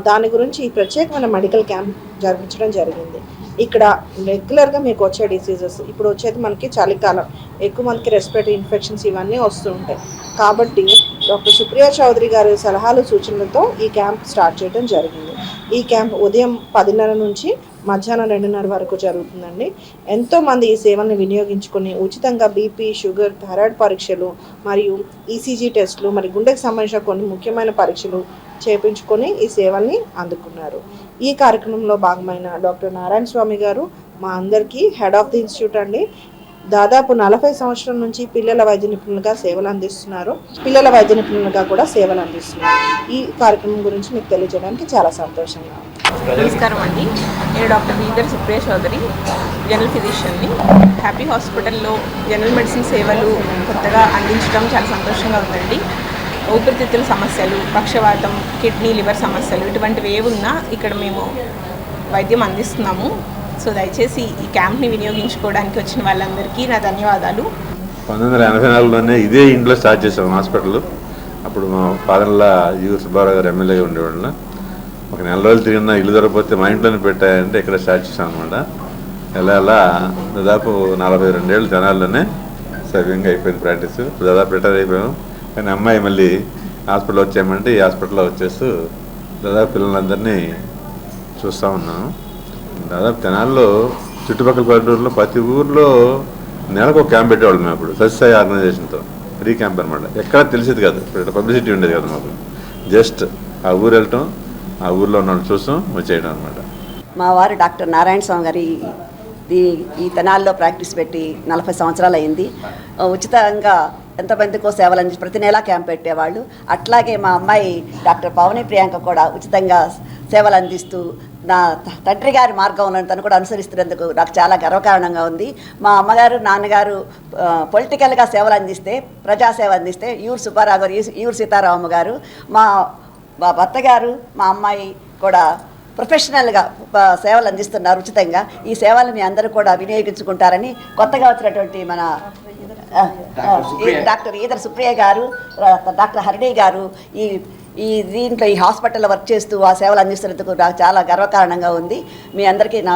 దాని గురించి ఈ ప్రత్యేకమైన మెడికల్ క్యాంప్ జరిపించడం జరిగింది. ఇక్కడ రెగ్యులర్గా మీకు వచ్చే డిసీజెస్, ఇప్పుడు వచ్చేది మనకి చలికాలం, ఎక్కువ మందికి రెస్పిరేటరీ ఇన్ఫెక్షన్స్ ఇవన్నీ వస్తూ ఉంటాయి. కాబట్టి డాక్టర్ సుప్రియా చౌదరి గారి సలహాలు, సూచనలతో ఈ క్యాంప్ స్టార్ట్ చేయడం జరిగింది. ఈ క్యాంప్ ఉదయం 10:30 నుంచి మధ్యాహ్నం 2:30 వరకు జరుగుతుందండి. ఎంతోమంది ఈ సేవల్ని వినియోగించుకొని ఉచితంగా బీపీ, షుగర్, థైరాయిడ్ పరీక్షలు మరియు ఈసీజీ టెస్టులు మరి గుండెకు సంబంధించిన కొన్ని ముఖ్యమైన పరీక్షలు చేయించుకొని ఈ సేవల్ని అందుకున్నారు. ఈ కార్యక్రమంలో భాగమైన డాక్టర్ నారాయణ స్వామి గారు మా అందరికీ హెడ్ ఆఫ్ ది ఇన్స్టిట్యూట్ అండి. దాదాపు 40 సంవత్సరాల నుంచి పిల్లల వైద్య నిపుణులుగా సేవలు అందిస్తున్నారు. కూడా సేవలు అందిస్తున్నారు. ఈ కార్యక్రమం గురించి మీకు తెలియజేయడానికి చాలా సంతోషంగా ఉంది. నమస్కారం అండి. నేను డాక్టర్ వీదర్ సుప్రియ చౌదరి, జనరల్ ఫిజిషియన్ని. హ్యాపీ హాస్పిటల్లో జనరల్ మెడిసిన్ సేవలు కొత్తగా అందించడం చాలా సంతోషంగా ఉందండి. ఊపిరితిత్తుల సమస్యలు, పక్షవాతం, కిడ్నీ, లివర్ సమస్యలు ఇటువంటివి ఏమున్నా ఇక్కడ మేము వైద్యం అందిస్తున్నాము. సో దయచేసి ఈ క్యాంప్ని వినియోగించుకోవడానికి వచ్చిన వాళ్ళందరికీ నా ధన్యవాదాలు. 1984లోనే ఇదే ఇంట్లో స్టార్ట్ చేసాం హాస్పిటల్. అప్పుడు మా ఫాదర్లా సుబ్బారావు గారు ఎమ్మెల్యేగా ఉండేవాళ్ళ. ఒక నెల రోజులు తిరిగినా ఇల్లు దొరకపోతే మా ఇంట్లోనే పెట్టాయంటే ఇక్కడ స్టార్ట్ చేసాం అనమాట. ఎలా దాదాపు 42 ఏళ్ళు జనాల్లోనే సవ్యంగా అయిపోయింది ప్రాక్టీస్. దాదాపు రిటైర్ అయిపోయాం. కానీ అమ్మాయి మళ్ళీ హాస్పిటల్ వచ్చామంటే ఈ హాస్పిటల్లో వచ్చేస్తూ దాదాపు పిల్లలందరినీ చూస్తూ ఉన్నాం. దాదాపు తెనాల్లో చుట్టుపక్కల పల్లెటూరులో ప్రతి ఊర్లో నెలకు ఒక క్యాంప్ పెట్టేవాళ్ళం మేము. అప్పుడు సత్యసాయి ఆర్గనైజేషన్తో ఫ్రీ క్యాంప్ అనమాట. ఎక్కడ తెలిసేది కాదు, ఇప్పుడు పబ్లిసిటీ ఉండేది కదా మాకు. జస్ట్ ఆ ఊరు వెళ్ళటం, ఆ ఊర్లో ఉన్న వాళ్ళు చూస్తాం, వచ్చేయడం అనమాట. మా వారు డాక్టర్ నారాయణ స్వామి గారి ఈ తెనాల్లో ప్రాక్టీస్ పెట్టి 40 సంవత్సరాలు అయింది. ఉచితంగా ఎంతమందికో సేవలు అందించి ప్రతి నెలా క్యాంప్ పెట్టేవాళ్ళు. అట్లాగే మా అమ్మాయి డాక్టర్ పవని ప్రియాంక కూడా ఉచితంగా సేవలు అందిస్తూ నా తండ్రి గారి మార్గంలో తను కూడా అనుసరిస్తున్నందుకు నాకు చాలా గర్వకారణంగా ఉంది. మా అమ్మగారు, నాన్నగారు పొలిటికల్గా సేవలు అందిస్తే, ప్రజాసేవ అందిస్తే యూర్ సుబ్బారావు గారు, యూర్ సీతారామమ్మ గారు, మా భర్త గారు, మా అమ్మాయి కూడా ప్రొఫెషనల్గా సేవలు అందిస్తున్నారు ఉచితంగా. ఈ సేవలు మీ అందరూ కూడా వినియోగించుకుంటారని కొత్తగా వచ్చినటువంటి మన డాక్టర్ ఈదర్ సుప్రియ గారు, డాక్టర్ హరిణి గారు ఈ దీంట్లో ఈ హాస్పిటల్లో వర్క్ చేస్తూ ఆ సేవలు అందిస్తున్నందుకు నాకు చాలా గర్వకారణంగా ఉంది. మీ అందరికీ నా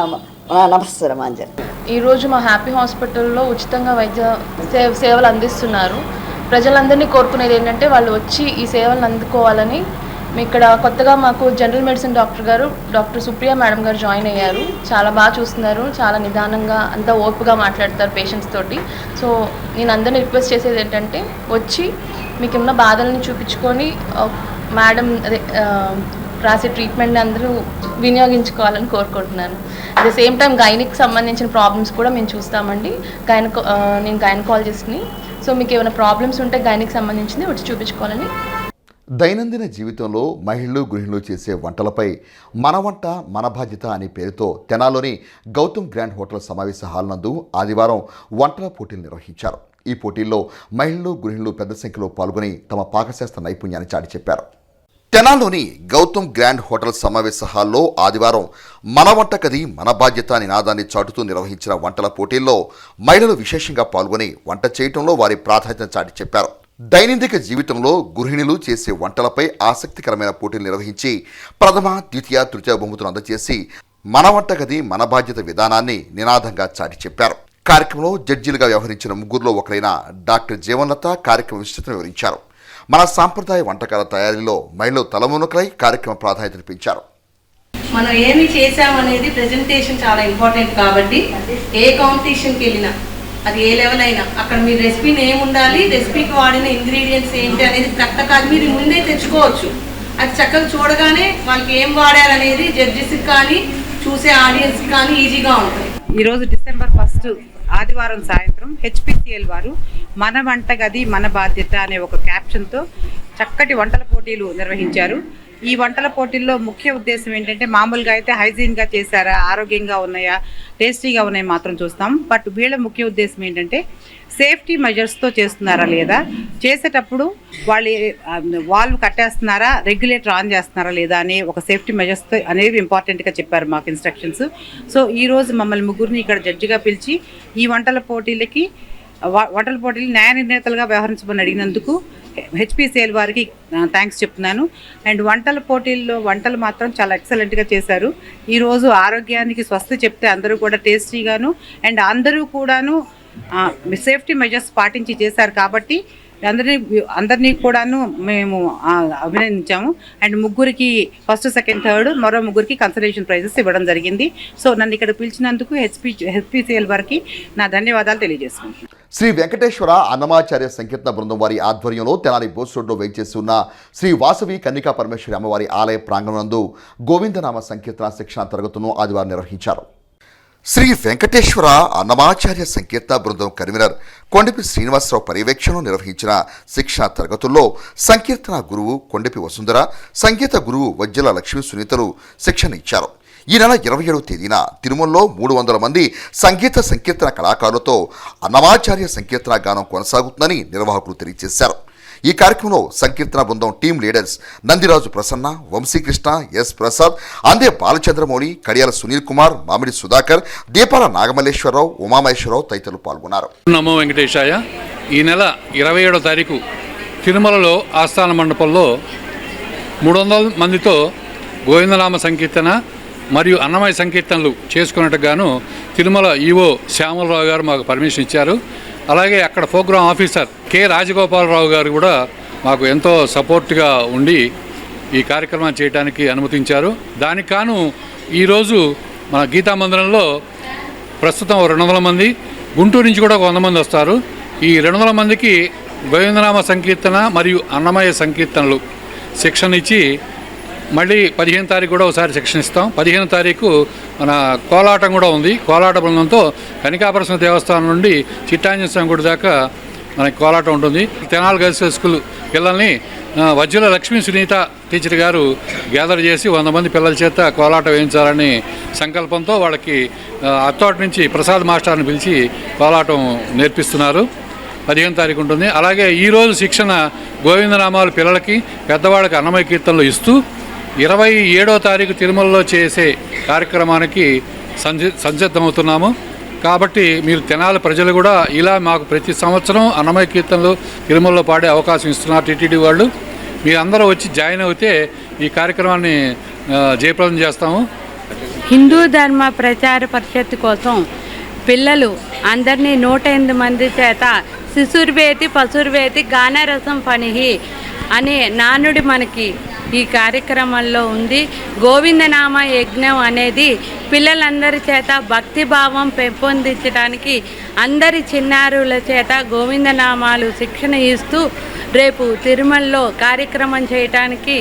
నమస్కారం అంజలి. ఈరోజు మా హ్యాపీ హాస్పిటల్లో ఉచితంగా వైద్య సేవలు అందిస్తున్నారు. ప్రజలందరినీ కోరుకునేది ఏంటంటే వాళ్ళు వచ్చి ఈ సేవలను అందుకోవాలని. ఇక్కడ కొత్తగా మాకు జనరల్ మెడిసిన్ డాక్టర్ గారు, డాక్టర్ సుప్రియ మేడం గారు జాయిన్ అయ్యారు. చాలా బాగా చూస్తున్నారు, చాలా నిదానంగా అంతా ఓపుగా మాట్లాడతారు పేషెంట్స్ తోటి. సో నేను అందరినీ రిక్వెస్ట్ చేసేది ఏంటంటే వచ్చి మీకు ఏమన్నా బాధల్ని చూపించుకొని మేడం రాసే ట్రీట్మెంట్ని అందరూ వినియోగించుకోవాలని కోరుకుంటున్నాను. At the same time gynaec సంబంధించిన ప్రాబ్లమ్స్ కూడా మేము చూస్తామండి. నేను గైనకాలజిస్ట్ని. సో మీకు ఏమైనా ప్రాబ్లమ్స్ ఉంటే గైనిక్ సంబంధించింది వచ్చి చూపించుకోవాలని. దైనందిన జీవితంలో మహిళలు, గృహిణులు చేసే వంటలపై మన వంట మన బాధ్యత అనే పేరుతో తెనాల్లోని గౌతమ్ గ్రాండ్ హోటల్ సమావేశ హాల్ నందు ఆదివారం వంటల పోటీలు నిర్వహించారు. ఈ పోటీల్లో మహిళలు, గృహిణులు పెద్ద సంఖ్యలో పాల్గొని తమ పాకశాస్త్ర నైపుణ్యాన్ని చాటి చెప్పారు. తెనాల్లోని గౌతమ్ గ్రాండ్ హోటల్ సమావేశ హాల్లో ఆదివారం మన వంటకది మన బాధ్యత నినాదాన్ని చాటుతూ నిర్వహించిన వంటల పోటీల్లో మహిళలు విశేషంగా పాల్గొని వంట చేయటంలో వారి ప్రాధాన్యతను చాటి చెప్పారు. దైనందిక జీవితంలో గృహిణులు చేసే వంటలపై ఆసక్తికరమైన పోటీలు నిర్వహించి ప్రథమ, ద్వితీయ, తృతీయ బహుమతులు అందజేసి మన వంటగది మన బాధ్యత విధానాన్ని నినాదంగా చాటి చెప్పారు. కార్యక్రమంలో జడ్జీలుగా వ్యవహరించిన ముగ్గురులో ఒకరైన డాక్టర్ జీవన్లత కార్యక్రమ విశిష్టతను వివరించారు. మన సాంప్రదాయ వంటకాల తయారీలో మహిళలు తలమునకలై కార్యక్రమ ప్రాధాన్యతను పెంచారు. మనం ఏమి చేసామనేది ప్రెజెంటేషన్ చాలా ఇంపార్టెంట్ కాబట్టి ఏ కాంపిటీషన్కి వెళ్ళినా అది ఏ లెవెల్ అయినా అక్కడ మీ రెసిపీ నేమ్ ఉండాలి, రెసిపీకి వాడిన ఇంగ్రీడియంట్స్ ఏంటి అనేది ప్రక్కన మీరు ముందే తెచ్చుకోవచ్చు. అది చక్కగా చూడగానే వాళ్ళకి ఏం వాడారనేది జడ్జెస్కి కానీ చూసే ఆడియన్స్కి కానీ ఈజీగా ఉంటుంది. ఈరోజు డిసెంబర్ 1 ఆదివారం సాయంత్రం హెచ్పిసిఎల్ వారు మన వంటగది మన బాధ్యత అనే ఒక క్యాప్షన్తో చక్కటి వంటల పోటీలు నిర్వహించారు. ఈ వంటల పోటీల్లో ముఖ్య ఉద్దేశం ఏంటంటే మామూలుగా అయితే హైజీన్గా చేశారా, ఆరోగ్యంగా ఉన్నాయా, టేస్టీగా ఉన్నాయి మాత్రం చూస్తాం. బట్ వీళ్ళ ముఖ్య ఉద్దేశం ఏంటంటే సేఫ్టీ మెజర్స్తో చేస్తున్నారా లేదా, చేసేటప్పుడు వాళ్ళు కట్టేస్తున్నారా, రెగ్యులేటర్ ఆన్ చేస్తున్నారా లేదా అనే ఒక సేఫ్టీ మెజర్స్తో అనేవి ఇంపార్టెంట్గా చెప్పారు మాకు ఇన్స్ట్రక్షన్స్. సో ఈరోజు మమ్మల్ని ముగ్గురిని ఇక్కడ జడ్జిగా పిలిచి ఈ వంటల పోటీలు న్యాయ నిర్ణేతలుగా వ్యవహరించమని అడిగినందుకు హెచ్పిసిఎల్ వారికి థ్యాంక్స్ చెప్తున్నాను. అండ్ వంటల పోటీల్లో వంటలు మాత్రం చాలా ఎక్సలెంట్గా చేశారు. ఈరోజు ఆరోగ్యానికి స్వస్తి చెప్తే అందరూ కూడా టేస్టీగాను అండ్ అందరూ కూడాను సేఫ్టీ మెజర్స్ పాటించి చేశారు కాబట్టి అందరినీ కూడాను మేము అభినందించాము. అండ్ ముగ్గురికి ఫస్ట్, సెకండ్, థర్డ్, మరో ముగ్గురికి కన్సలేషన్ ప్రైజెస్ ఇవ్వడం జరిగింది. సో నన్ను ఇక్కడ పిలిచినందుకు హెచ్పిసిఎల్ వారికి నా ధన్యవాదాలు తెలియజేస్తున్నాను. శ్రీ వెంకటేశ్వర అన్నమాచార్య సంకీర్తన బృందం వారి ఆధ్వర్యంలో తెనాలి బోస్ రోడ్లో వేయించేసి ఉన్న శ్రీ వాసవి కన్నికా పరమేశ్వరి అమ్మవారి ఆలయ ప్రాంగణందు గోవిందనామ సంకీర్తన శిక్షణ తరగతులను ఆదివారం నిర్వహించారు. శ్రీ వెంకటేశ్వర అన్నమాచార్య సంకీర్తన బృందం కన్వీనర్ కొండపి శ్రీనివాసరావు పర్యవేక్షణలో నిర్వహించిన శిక్షణ తరగతుల్లో సంకీర్తన గురువు కొండపి వసుంధర, సంగీత గురువు వజ్జల లక్ష్మీ సునీతలు శిక్షణ ఇచ్చారు. ఈ నెల 27వ తేదీన తిరుమలలో 300 మంది సంగీత సంకీర్తన కళాకారులతో అన్నమాచార్య సంకీర్తన గానం కొనసాగుతుందని నిర్వాహకులు తెలియజేశారు. ఈ కార్యక్రమంలో సంకీర్తన బృందం team leaders Nandiraju Prasanna, Vamsikrishna, S Prasad, Ande Balachandramouli, కడియాల సునీల్ కుమార్, మామిడి సుధాకర్, దీపాల నాగమల్లేశ్వరరావు, ఉమామహేశ్వరరావు తదితరులు పాల్గొన్నారు. నమో వెంకటేశాయ. ఈ నెల 27వ తారీఖు తిరుమలలో ఆస్థాన మండపంలో 300 మందితో గోవిందనామ సంకీర్తన మరియు అన్నమయ సంకీర్తనలు చేసుకున్నట్టు గాను తిరుమల ఈవో శ్యామలరావు గారు మాకు పర్మిషన్ ఇచ్చారు. అలాగే అక్కడ ప్రోగ్రామ్ ఆఫీసర్ కె రాజగోపాలరావు గారు కూడా మాకు ఎంతో సపోర్ట్గా ఉండి ఈ కార్యక్రమాన్ని చేయడానికి అనుమతించారు. దానికి కాను ఈరోజు మన గీతా మందిరంలో ప్రస్తుతం 200 మంది, గుంటూరు నుంచి కూడా 100 మంది వస్తారు. ఈ 200 మందికి గోవిందనామ సంకీర్తన మరియు అన్నమయ సంకీర్తనలు శిక్షణ ఇచ్చి మళ్ళీ 15 తారీఖు కూడా ఒకసారి శిక్షణ ఇస్తాం. 15 తారీఖు మన కోలాటం కూడా ఉంది. కోలాట బృందంతో కనికాపరస్వామి దేవస్థానం నుండి చిట్టాంజనేయ స్వామి గుడి దాకా మనకి కోలాటం ఉంటుంది. తెనాలి గర్ల్స్ స్కూల్ పిల్లల్ని వజ్జల లక్ష్మీ సునీత టీచర్ గారు గ్యాదర్ చేసి 100 మంది పిల్లల చేత కోలాటం వేయించాలని సంకల్పంతో వాళ్ళకి అత్తోటి నుంచి ప్రసాద్ మాస్టర్ని పిలిచి కోలాటం నేర్పిస్తున్నారు. 15 తారీఖు ఉంటుంది. అలాగే ఈరోజు శిక్షణ గోవిందనామాలు పిల్లలకి, పెద్దవాళ్ళకి అన్నమయ కీర్తనలు ఇస్తూ 27వ తారీఖు తిరుమలలో చేసే కార్యక్రమానికి సంసిద్ధమవుతున్నాము. కాబట్టి మీరు తెనాలి ప్రజలు కూడా ఇలా మాకు ప్రతి సంవత్సరం అన్నమయ కీర్తనలు తిరుమలలో పాడే అవకాశం ఇస్తున్నారు టీటీడీ వాళ్ళు. మీరందరూ వచ్చి జాయిన్ అవుతే ఈ కార్యక్రమాన్ని జయప్రదం చేస్తాము. హిందూ ధర్మ ప్రచార పరిషత్ కోసం పిల్లలు అందరినీ 108 మంది చేత శిశుర్వేతి పశుర్వేతి గానరసం పనిహి అనే నానుడి మనకి ఈ కార్యక్రమంలో ఉంది. గోవిందనామ యజ్ఞం అనేది పిల్లలందరి చేత భక్తిభావం పెంపొందించడానికి అందరి చిన్నారుల చేత గోవిందనామాలు శిక్షణ ఇస్తూ రేపు తిరుమలలో కార్యక్రమం చేయటానికి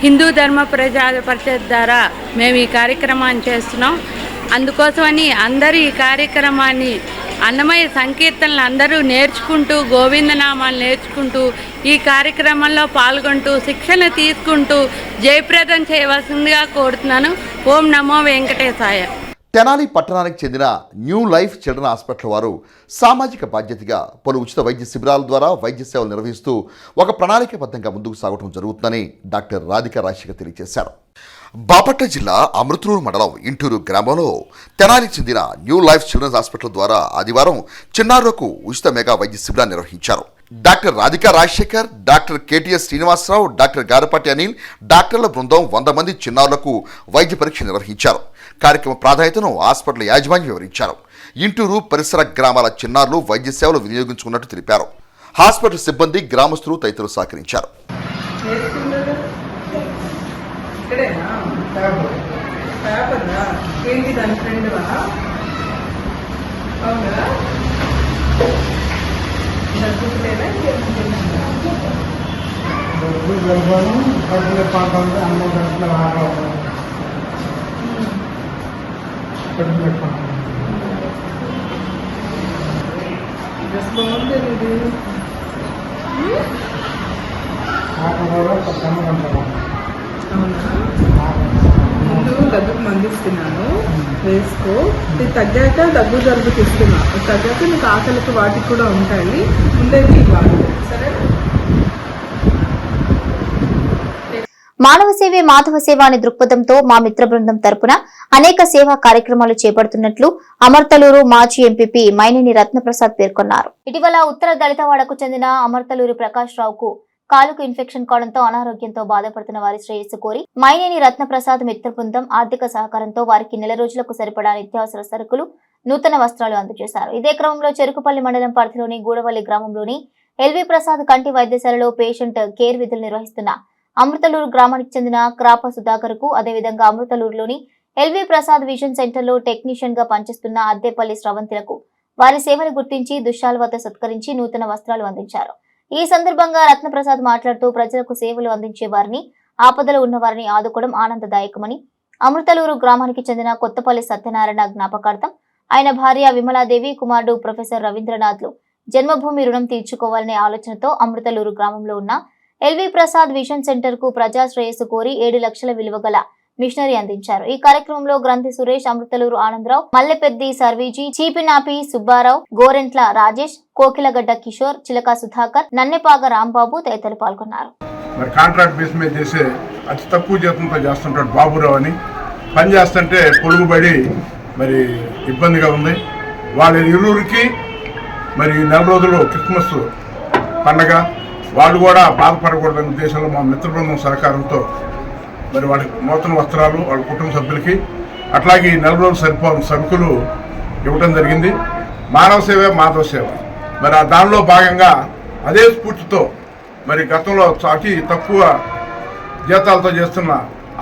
హిందూ ధర్మ ప్రచార పరిషత్ ద్వారా మేము ఈ కార్యక్రమాన్ని చేస్తున్నాం. అందుకోసమని అందరూ ఈ కార్యక్రమాన్ని అన్నమయ సంకీర్తనలు అందరూ నేర్చుకుంటూ గోవిందనామాలు నేర్చుకుంటూ ఈ కార్యక్రమంలో పాల్గొంటూ శిక్షణ తీసుకుంటూ జయప్రదం చేయవలసిందిగా కోరుతున్నాను. ఓం నమో వెంకటేశాయ. తెనాలి పట్టణానికి చెందిన న్యూ లైఫ్ చిల్డ్రన్ హాస్పిటల్ వారు సామాజిక బాధ్యతగా పలు ఉచిత వైద్య శిబిరాల ద్వారా వైద్య సేవలు నిర్వహిస్తూ ఒక ప్రణాళికాబద్ధంగా ముందుకు సాగడం జరుగుతుందని డాక్టర్ రాధికా రాజశేఖర్ తెలియజేశారు. బాపట్ల జిల్లా అమృతూరు మండలం ఇంటూరు గ్రామంలో తెనాలికి చెందిన న్యూ లైఫ్ చిల్డ్రన్స్ హాస్పిటల్ ద్వారా ఆదివారం చిన్నారులకు ఉచిత మెగా వైద్య శిబిరాన్ని నిర్వహించారు. Doctor Radhika Rajasekhar, doctor KTS Srinivasarao, doctor Garapati Anil, డాక్టర్ల బృందం 100 మంది చిన్నారులకు వైద్య పరీక్ష నిర్వహించారు. కార్యక్రమ ప్రాధాన్యతను హాస్పిటల్ యాజమాన్యం వివరించారు. ఇంటూరు పరిసర గ్రామాల చిన్నారులు వైద్య సేవలు వినియోగించుకున్నట్టు తెలిపారు. హాస్పిటల్ సిబ్బంది, గ్రామస్తులు తదితరులు సహకరించారు. ముందు దగ్గుకు మందిస్తున్నాను, వేసుకో. ఇది తగ్గాక దగ్గు జలుబు తీస్తున్నా. తగ్గాక నీకు ఆకలికి వాటికి కూడా ఉంటాయి, ఉండేది ఇవ్వాలి. సరే. మానవ సేవే మాధవ సేవ అనే దృక్పథంతో మా మిత్ర బృందం తరపున అనేక సేవా కార్యక్రమాలు చేపడుతున్నట్లు అమర్తలూరు మాజీ ఎంపీపీ మైనేని రత్నప్రసాద్ పేర్కొన్నారు. ఇటీవల ఉత్తర దళితవాడకు చెందిన అమర్తలూరు ప్రకాష్ రావుకు కాలుకు ఇన్ఫెక్షన్ కావడంతో అనారోగ్యంతో బాధపడుతున్న వారి శ్రేయస్సు కోరి మైనేని రత్నప్రసాద్ మిత్ర బృందం ఆర్థిక సహకారంతో వారికి నెల రోజులకు సరిపడా నిత్యావసర సరుకులు, నూతన వస్త్రాలు అందజేశారు. ఇదే క్రమంలో చెరుకుపల్లి మండలం పరిధిలోని గూడవల్లి గ్రామంలోని ఎల్వి ప్రసాద్ కంటి వైద్యశాలలో పేషెంట్ కేర్ విధులు నిర్వహిస్తున్న అమృతలూరు గ్రామానికి చెందిన క్రాప సుధాకర్ కు అదేవిధంగా అమృతలూరులోని ఎల్వి ప్రసాద్ విజన్ సెంటర్ లో టెక్నీషియన్ గా పనిచేస్తున్న అద్దెపల్లి శ్రవంతులకు వారి సేవలు గుర్తించి దుశ్శాలువతో సత్కరించి నూతన వస్త్రాలు అందించారు. ఈ సందర్భంగా రత్నప్రసాద్ మాట్లాడుతూ ప్రజలకు సేవలు అందించే వారిని, ఆపదలో ఉన్న వారిని ఆదుకోవడం ఆనందదాయకమని, అమృతలూరు గ్రామానికి చెందిన కొత్తపల్లి సత్యనారాయణ జ్ఞాపకార్థం ఆయన భార్య విమలాదేవి, కుమారుడు ప్రొఫెసర్ రవీంద్రనాథ్లు జన్మభూమి రుణం తీర్చుకోవాలనే ఆలోచనతో అమృతలూరు గ్రామంలో ఉన్న ఎల్వి ప్రసాద్ విజన్ సెంటర్ కు ప్రజా శ్రేయస్సు కోరి 7 లక్షల విలువ గల మిషనరీ అందించారు. ఈ కార్యక్రమంలో గ్రంథి సురేష్, అమృతలూరు ఆనందరావు, మల్లెపెద్ది సర్వీజీ, చీపినాపి సుబ్బారావు, గోరెంట్ల రాజేష్, కోకిలగడ్డ కిషోర్, చిలక సుధాకర్, నన్నెపాగ రాంబాబు తదితరులు పాల్గొన్నారు. మరి కాంట్రాక్ట్ బేస్ మీద చేసే అతి తక్కువ జీతంతో చేస్తుంటాడు బాబురావు అని. పని చేస్తుంటే పొలుగుబడి మరి ఇబ్బందిగా ఉంది. వాళ్ళ ఇరువురికి మరి 4 రోజులు క్రిస్మస్ పండగ, వాళ్ళు కూడా బాధపడకూడదనే ఉద్దేశంలో మా మిత్ర బృందం సహకారంతో మరి వాళ్ళకి నూతన వస్త్రాలు వాళ్ళ కుటుంబ సభ్యులకి, అట్లాగే 4 రోజులు సరిపోని సరుకులు ఇవ్వడం జరిగింది. మానవ సేవ మాధవ సేవ. మరి ఆ దానిలో భాగంగా అదే స్ఫూర్తితో మరి గతంలో అతి తక్కువ జీతాలతో చేస్తున్న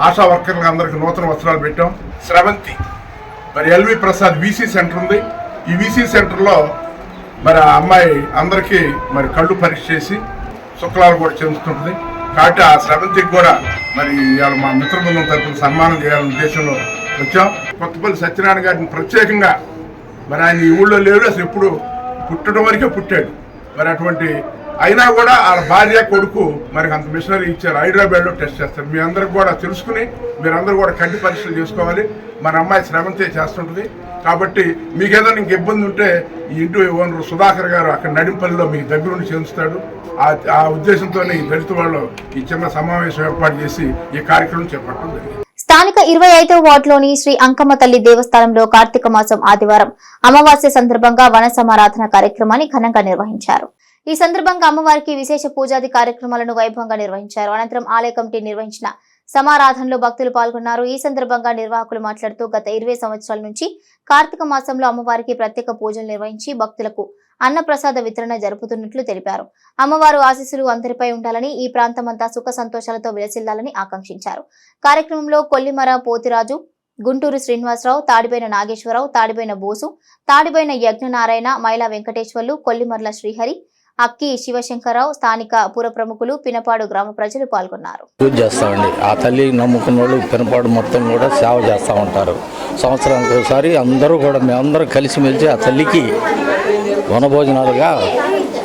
ఆశా వర్కర్లకు అందరికీ నూతన వస్త్రాలు పెట్టాం. స్రవంతి మరి ఎల్వి ప్రసాద్ వీసీ సెంటర్ ఉంది. ఈ వీసీ సెంటర్లో మరి ఆ అమ్మాయి అందరికీ మరి కళ్ళు పరీక్ష చేసి శుక్లాలు కూడా చెందుతుంటుంది. కాబట్టి ఆ స్రవంతికి కూడా మరి ఇవాళ మా మిత్ర బృందం తరఫున సన్మానం చేయాలనే ఉద్దేశంలో వచ్చాం. కొత్తపల్లి సత్యనారాయణ గారిని ప్రత్యేకంగా మరి ఆయన ఈ ఊళ్ళో లేడు, అసలు ఎప్పుడు పుట్టడం వరకే పుట్టాడు. మరి అటువంటి అయినా కూడా వాళ్ళ భార్య కొడుకు మరి అంత మిషనరీ ఇచ్చారు. హైదరాబాద్లో టెస్ట్ చేస్తారు. మీ అందరికి కూడా తెలుసుకుని మీరందరూ కూడా కంటి పరీక్షలు చేసుకోవాలి. మన అమ్మాయి శ్రవంతే చేస్తుంటుంది. కాబట్టి మీకేదైనా ఇంక ఇబ్బంది ఉంటే ఈ ఇంటి ఓనరు సుధాకర్ గారు అక్కడ నడింపల్లిలో మీకు దగ్గరుండి చేస్తాడు. ఆ ఉద్దేశంతో ఈ దళిత వాళ్ళు ఈ చిన్న సమావేశం ఏర్పాటు చేసి ఈ కార్యక్రమం చేపట్టడం జరిగింది. స్థానిక 25వ వార్డులోని శ్రీ అంకమ్మ తల్లి దేవస్థానంలో కార్తీక మాసం ఆదివారం అమావాస్య సందర్భంగా వన సమారాధన కార్యక్రమాన్ని ఘనంగా నిర్వహించారు. ఈ సందర్భంగా అమ్మవారికి విశేష పూజాది కార్యక్రమాలను వైభవంగా నిర్వహించారు. అనంతరం ఆలయ కమిటీ నిర్వహించిన సమారాధనలో భక్తులు పాల్గొన్నారు. ఈ సందర్భంగా నిర్వాహకులు మాట్లాడుతూ గత 20 సంవత్సరాల నుంచి కార్తీక మాసంలో అమ్మవారికి ప్రత్యేక పూజలు నిర్వహించి భక్తులకు అన్నప్రసాద వితరణ జరుపుతున్నట్లు తెలిపారు. అమ్మవారు ఆశీస్సులు అందరిపై ఉండాలని, ఈ ప్రాంతమంతా సుఖ సంతోషాలతో విలసిల్లాలని ఆకాంక్షించారు. కార్యక్రమంలో కొల్లిమర పోతిరాజు, గుంటూరు శ్రీనివాసరావు, తాడిబైన నాగేశ్వరరావు, తాడిబైన బోసు, తాడిబైన యజ్ఞనారాయణ, మైలా వెంకటేశ్వర్లు, కొల్లిమర్ల శ్రీహరి, అక్కి శివశంకరరావు, స్థానిక పుర ప్రముఖులు, పినపాడు గ్రామ ప్రజలు పాల్గొన్నారు. పూజ చేస్తామండి. ఆ తల్లి నమ్ముకున్న వాళ్ళు పినపాడు మొత్తం కూడా సేవ చేస్తూ ఉంటారు. సంవత్సరానికి ఒకసారి అందరూ కూడా మేమందరం కలిసిమెలిసి ఆ తల్లికి వనభోజనాలుగా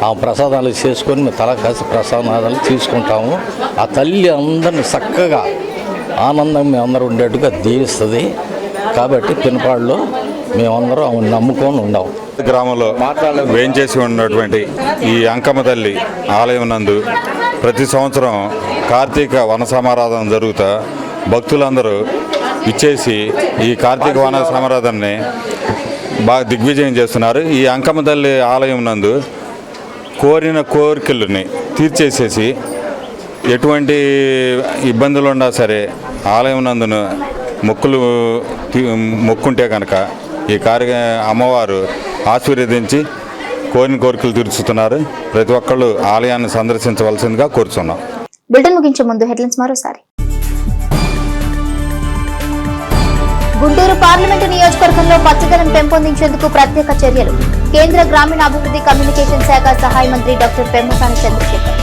ఆ ప్రసాదాలు చేసుకొని మేము తల కాసి ప్రసాదాలు తీసుకుంటాము. ఆ తల్లి అందరిని చక్కగా ఆనందంగా మేమందరూ ఉండేట్టుగా దీవిస్తుంది. కాబట్టి పినపాడులో మేమందరం ఆమెను నమ్ముకొని ఉన్నాం. గ్రామంలో వేంచేసి ఉన్నటువంటి ఈ అంకమ్మ తల్లి ఆలయం నందు ప్రతి సంవత్సరం కార్తీక వన సమారాధన జరుగుతా భక్తులందరూ ఇచ్చేసి ఈ కార్తీక వన సమారాధనని బాగా దిగ్విజయం చేస్తున్నారు. ఈ అంకమ్మ తల్లి ఆలయం నందు కోరిన కోరికలని తీర్చేసేసి ఎటువంటి ఇబ్బందులు ఉన్నా సరే ఆలయం నందును మొక్కుంటే కనుక ఈ అమ్మవారు ఆశీర్వదించి కోరిన కోరికలు తీర్చుతున్నారు. ప్రతి ఒక్కళ్ళు ఆలయాన్ని సందర్శించవలసిందిగా కోరుతున్నాం. బులెటిన్ ముగించే ముందు హెడ్లైన్స్ మరోసారి. గుంటూరు పార్లమెంటు నియోజకవర్గంలో పచ్చదనం పెంపొందించేందుకు ప్రత్యేక చర్యలు. కేంద్ర గ్రామీణాభివృద్ధి కమ్యూనికేషన్ శాఖ సహాయ మంత్రి డాక్టర్ పెమ్మసాని చంద్రశేఖర్.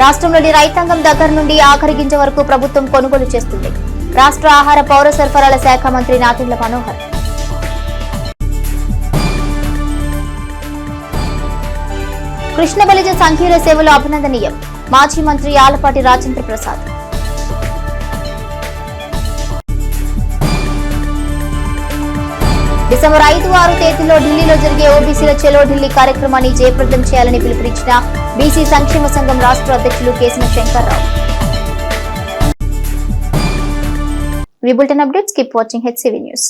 రాష్ట్రంలోని రైతాంగం దగ్గర నుండి ఆఖరి గింజ వరకు ప్రభుత్వం కొనుగోలు చేస్తుంది. రాష్ట్ర ఆహార పౌర సరఫరాల శాఖ మంత్రి నాదెండ్ల మనోహర్. కృష్ణ బలిజ సంఘీయుల సేవలు అభినందనీయం. మాజీ మంత్రి ఆలపాటి రాజేంద్ర ప్రసాద్. డిసెంబర్ 5-6 తేదీల్లో ఢిల్లీలో జరిగే ఓబీసీల చెలో ఢిల్లీ కార్యక్రమాన్ని జయప్రదం చేయాలని పిలుపునిచ్చిన బీసీ సంక్షేమ సంఘం రాష్ట్ర అధ్యక్షులు కేసిన Shankarrao. We bulletin updates. Keep watching HCV News.